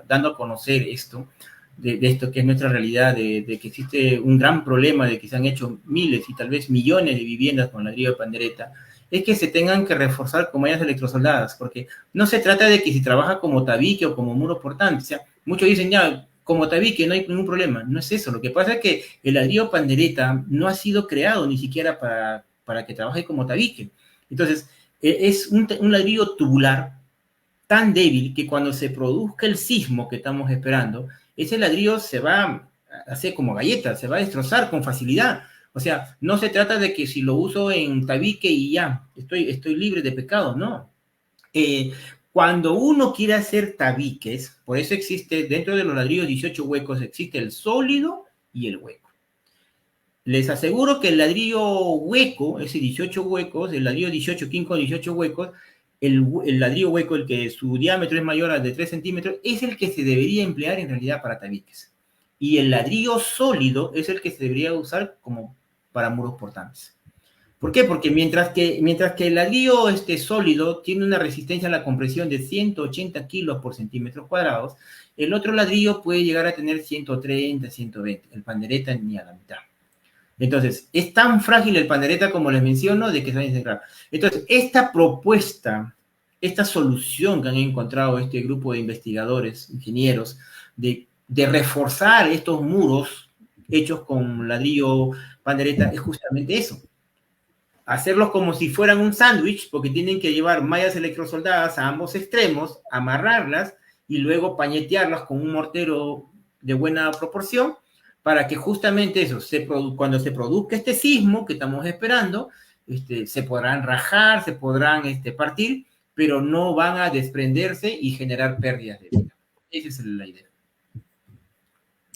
dando a conocer esto, de esto que es nuestra realidad, de que existe un gran problema, de que se han hecho miles y tal vez millones de viviendas con ladrillo de pandereta, es que se tengan que reforzar con mallas electrosoldadas, porque no se trata de que si trabaja como tabique o como muro portante, o sea, muchos dicen ya, como tabique no hay ningún problema, no es eso, lo que pasa es que el ladrillo pandereta no ha sido creado ni siquiera para que trabaje como tabique, entonces es un ladrillo tubular tan débil que cuando se produzca el sismo que estamos esperando, ese ladrillo se va a hacer como galleta, se va a destrozar con facilidad. O sea, no se trata de que si lo uso en tabique y ya, estoy libre de pecado, no. Eh, Cuando uno quiere hacer tabiques, por eso existe, dentro de los ladrillos 18 huecos, existe el sólido y el hueco. Les aseguro que el ladrillo hueco, ese 18 huecos, el ladrillo 18, 5, 18 huecos, el ladrillo hueco, el que su diámetro es mayor al de 3 centímetros, es el que se debería emplear en realidad para tabiques. Y el ladrillo sólido es el que se debería usar como para muros portantes. ¿Por qué? Porque mientras que el ladrillo sólido tiene una resistencia a la compresión de 180 kilos por centímetros cuadrados, el otro ladrillo puede llegar a tener 130, 120, el pandereta ni a la mitad. Entonces, es tan frágil el pandereta como les menciono de que se va a integrar. Entonces, esta propuesta, esta solución que han encontrado este grupo de investigadores, ingenieros, de reforzar estos muros hechos con ladrillo pandereta, es justamente eso. Hacerlos como si fueran un sándwich, porque tienen que llevar mallas electrosoldadas a ambos extremos, amarrarlas y luego pañetearlas con un mortero de buena proporción para que justamente eso, cuando se produzca este sismo que estamos esperando, se podrán rajar, se podrán partir, pero no van a desprenderse y generar pérdidas de vida. Esa es la idea.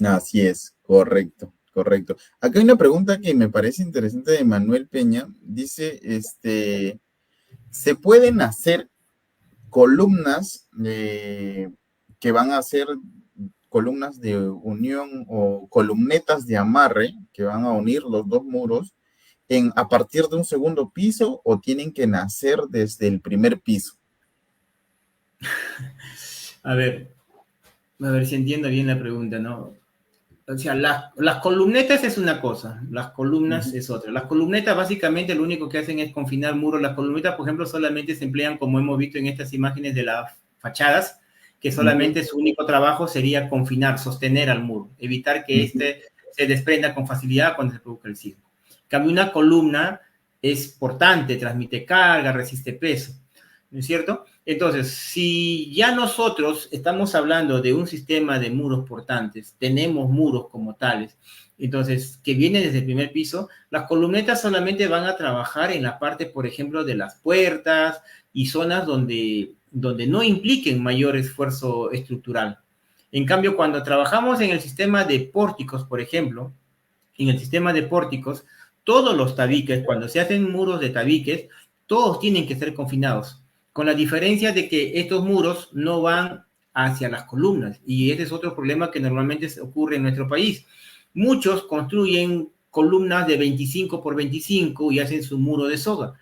Así es, correcto, correcto. Acá hay una pregunta que me parece interesante de Manuel Peña. Dice, ¿se pueden hacer columnas que van a ser columnas de unión o columnetas de amarre que van a unir los dos muros a partir de un segundo piso o tienen que nacer desde el primer piso? A ver si entiendo bien la pregunta, ¿no? O sea, las columnetas es una cosa, las columnas es otra. Las columnetas básicamente lo único que hacen es confinar muros. Las columnetas, por ejemplo, solamente se emplean, como hemos visto en estas imágenes de las fachadas, que solamente su único trabajo sería confinar, sostener al muro, evitar que se desprenda con facilidad cuando se produzca el sismo. En cambio, una columna es portante, transmite carga, resiste peso, ¿no es cierto? Entonces, si ya nosotros estamos hablando de un sistema de muros portantes, tenemos muros como tales, entonces, que vienen desde el primer piso, las columnetas solamente van a trabajar en la parte, por ejemplo, de las puertas y zonas donde no impliquen mayor esfuerzo estructural. En cambio, cuando trabajamos en el sistema de pórticos, por ejemplo, en el sistema de pórticos, todos los tabiques, cuando se hacen muros de tabiques, todos tienen que ser confinados, con la diferencia de que estos muros no van hacia las columnas, y ese es otro problema que normalmente ocurre en nuestro país. Muchos construyen columnas de 25 por 25 y hacen su muro de soga.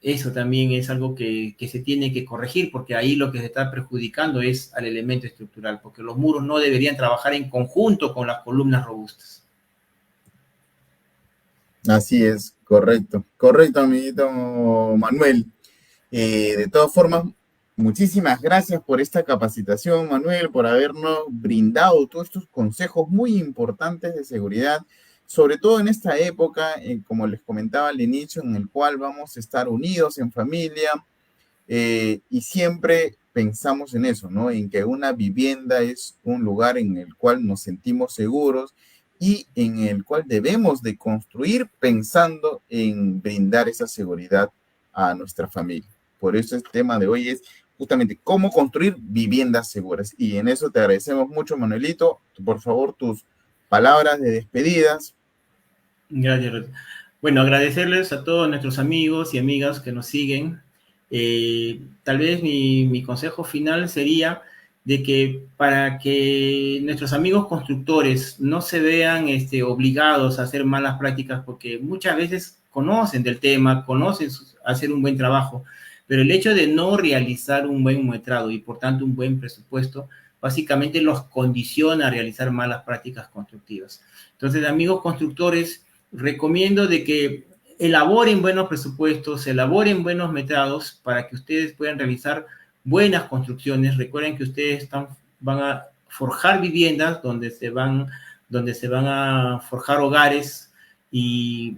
Eso también es algo que se tiene que corregir, porque ahí lo que se está perjudicando es al elemento estructural, porque los muros no deberían trabajar en conjunto con las columnas robustas. Así es, correcto, correcto, amiguito Manuel. De todas formas, muchísimas gracias por esta capacitación, Manuel, por habernos brindado todos estos consejos muy importantes de seguridad, sobre todo en esta época, como les comentaba al inicio, en el cual vamos a estar unidos en familia y siempre pensamos en eso, ¿no? En que una vivienda es un lugar en el cual nos sentimos seguros y en el cual debemos de construir pensando en brindar esa seguridad a nuestra familia. Por eso el tema de hoy es justamente cómo construir viviendas seguras. Y en eso te agradecemos mucho, Manuelito. Por favor, tus palabras de despedidas. Gracias. Bueno, agradecerles a todos nuestros amigos y amigas que nos siguen. Tal vez mi consejo final sería de que para que nuestros amigos constructores no se vean obligados a hacer malas prácticas, porque muchas veces conocen del tema, conocen hacer un buen trabajo, pero el hecho de no realizar un buen muestrado y por tanto un buen presupuesto básicamente los condiciona a realizar malas prácticas constructivas. Entonces, amigos constructores, recomiendo de que elaboren buenos presupuestos, elaboren buenos metrados para que ustedes puedan realizar buenas construcciones. Recuerden que ustedes van a forjar viviendas donde se van a forjar hogares y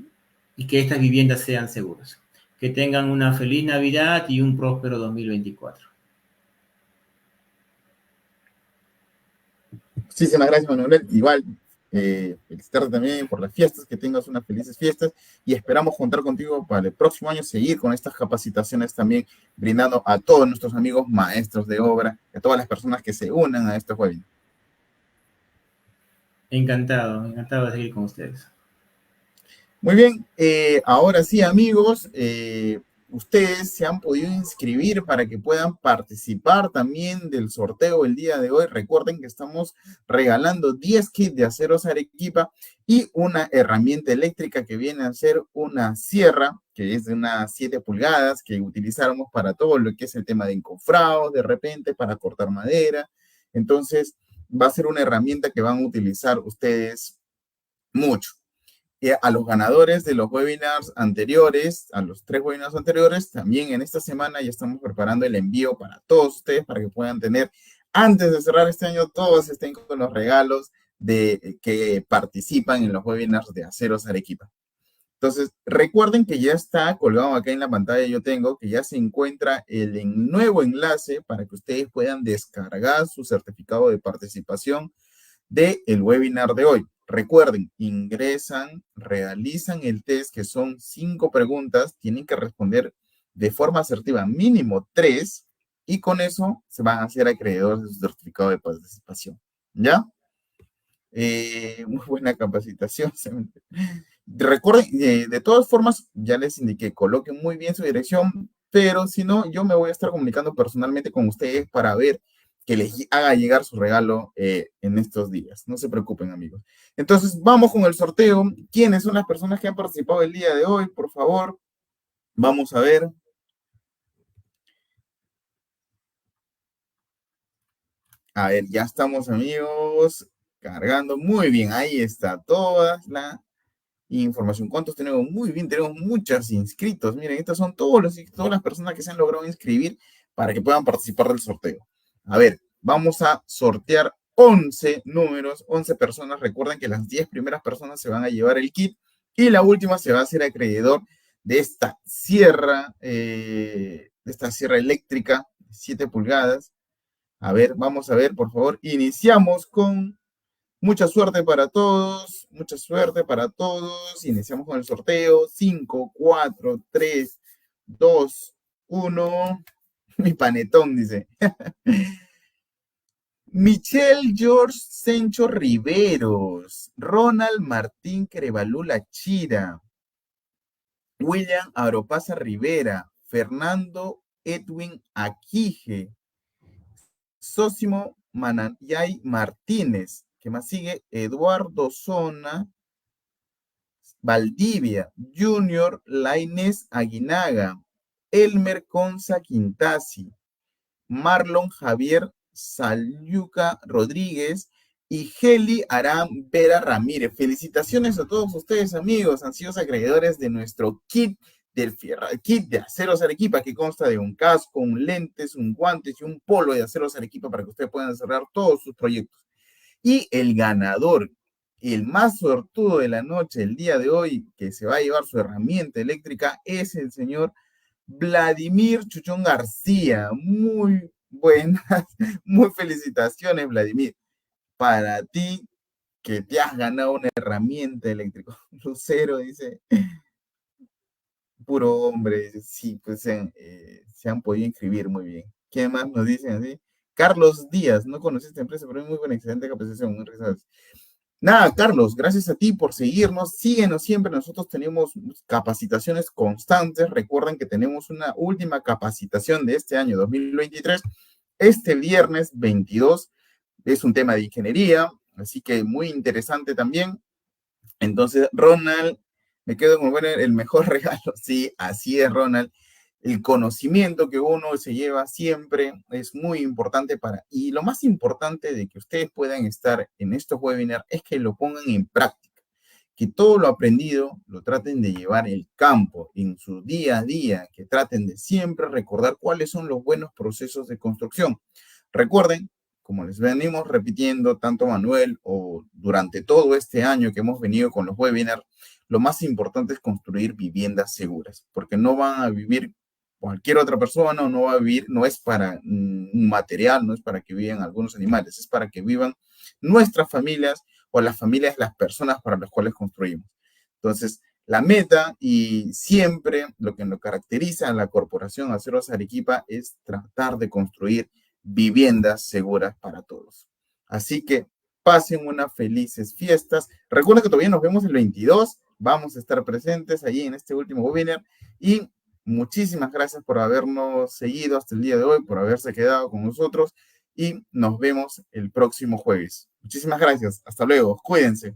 que estas viviendas sean seguras. Que tengan una feliz Navidad y un próspero 2024. Muchísimas gracias, Manuel. Igual, felicitarte también por las fiestas, que tengas unas felices fiestas y esperamos contar contigo para el próximo año, seguir con estas capacitaciones también, brindando a todos nuestros amigos maestros de obra, a todas las personas que se unan a este webinar. Encantado de seguir con ustedes. Muy bien, ahora sí, amigos, ustedes se han podido inscribir para que puedan participar también del sorteo el día de hoy. Recuerden que estamos regalando 10 kits de aceros Arequipa y una herramienta eléctrica que viene a ser una sierra, que es de unas 7 pulgadas, que utilizáramos para todo lo que es el tema de encofrado, de repente, para cortar madera. Entonces, va a ser una herramienta que van a utilizar ustedes mucho. A los ganadores de los webinars anteriores, a los 3 webinars anteriores, también en esta semana ya estamos preparando el envío para todos ustedes, para que puedan tener, antes de cerrar este año, todos estén con los regalos de que participan en los webinars de Aceros Arequipa. Entonces, recuerden que ya está colgado acá en la pantalla, yo tengo, que ya se encuentra el nuevo enlace para que ustedes puedan descargar su certificado de participación del webinar de hoy. Recuerden, ingresan, realizan el test, que son 5 preguntas, tienen que responder de forma asertiva, mínimo 3, y con eso se van a hacer acreedores de su certificado de participación. ¿Ya? Muy buena capacitación. Recuerden, de todas formas, ya les indiqué, coloquen muy bien su dirección, pero si no, yo me voy a estar comunicando personalmente con ustedes para ver que les haga llegar su regalo en estos días. No se preocupen, amigos. Entonces, vamos con el sorteo. ¿Quiénes son las personas que han participado el día de hoy? Por favor, vamos a ver. A ver, ya estamos, amigos, cargando. Muy bien, ahí está toda la información. ¿Cuántos tenemos? Muy bien, tenemos muchos inscritos. Miren, estas son todas las personas que se han logrado inscribir para que puedan participar del sorteo. A ver, vamos a sortear 11 números, 11 personas. Recuerden que las 10 primeras personas se van a llevar el kit y la última se va a hacer acreedor de esta sierra eléctrica, 7 pulgadas. A ver, vamos a ver, por favor. Iniciamos con mucha suerte para todos, mucha suerte para todos. Iniciamos con el sorteo. 5, 4, 3, 2, 1. Mi panetón, dice. Michelle George Sencho Riveros, Ronald Martín Crevalula Chira, William Aropasa Rivera, Fernando Edwin Aquije, Sósimo Manayay Martínez, que más sigue, Eduardo Zona Valdivia, Junior Lainez Aguinaga, Elmer Conza Quintasi, Marlon Javier Salyuca Rodríguez y Heli Aram Vera Ramírez. Felicitaciones a todos ustedes, amigos. Han sido acreedores de nuestro kit kit de Aceros Arequipa, que consta de un casco, un lentes, un guantes y un polo de Aceros Arequipa para que ustedes puedan cerrar todos sus proyectos. Y el ganador, el más suertudo de la noche, el día de hoy, que se va a llevar su herramienta eléctrica, es el señor Vladimir Chuchón García. Muy buenas, muy felicitaciones, Vladimir. Para ti, que te has ganado una herramienta eléctrica. Lucero dice, puro hombre, sí, pues se han podido inscribir muy bien. ¿Qué más nos dicen así? Carlos Díaz, no conocí esta empresa, pero es muy buena, excelente capacitación. Muy risas. Nada, Carlos, gracias a ti por seguirnos. Síguenos siempre. Nosotros tenemos capacitaciones constantes. Recuerden que tenemos una última capacitación de este año 2023. Este viernes 22 es un tema de ingeniería, así que muy interesante también. Entonces, Ronald, me quedo con bueno, el mejor regalo. Sí, así es, Ronald. el conocimiento que uno se lleva siempre es muy importante y lo más importante de que ustedes puedan estar en estos webinars es que lo pongan en práctica, que todo lo aprendido lo traten de llevar el campo en su día a día, que traten de siempre recordar cuáles son los buenos procesos de construcción. Recuerden, como les venimos repitiendo tanto Manuel o durante todo este año que hemos venido con los webinars, lo más importante es construir viviendas seguras, porque no van a vivir cualquier otra persona o no va a vivir, no es para un material, no es para que vivan algunos animales, es para que vivan nuestras familias o las familias, las personas para las cuales construimos. Entonces, la meta y siempre lo que nos caracteriza a la Corporación Aceros Arequipa es tratar de construir viviendas seguras para todos. Así que pasen unas felices fiestas. Recuerda que todavía nos vemos el 22. Vamos a estar presentes allí en este último webinar y muchísimas gracias por habernos seguido hasta el día de hoy, por haberse quedado con nosotros y nos vemos el próximo jueves. Muchísimas gracias. Hasta luego. Cuídense.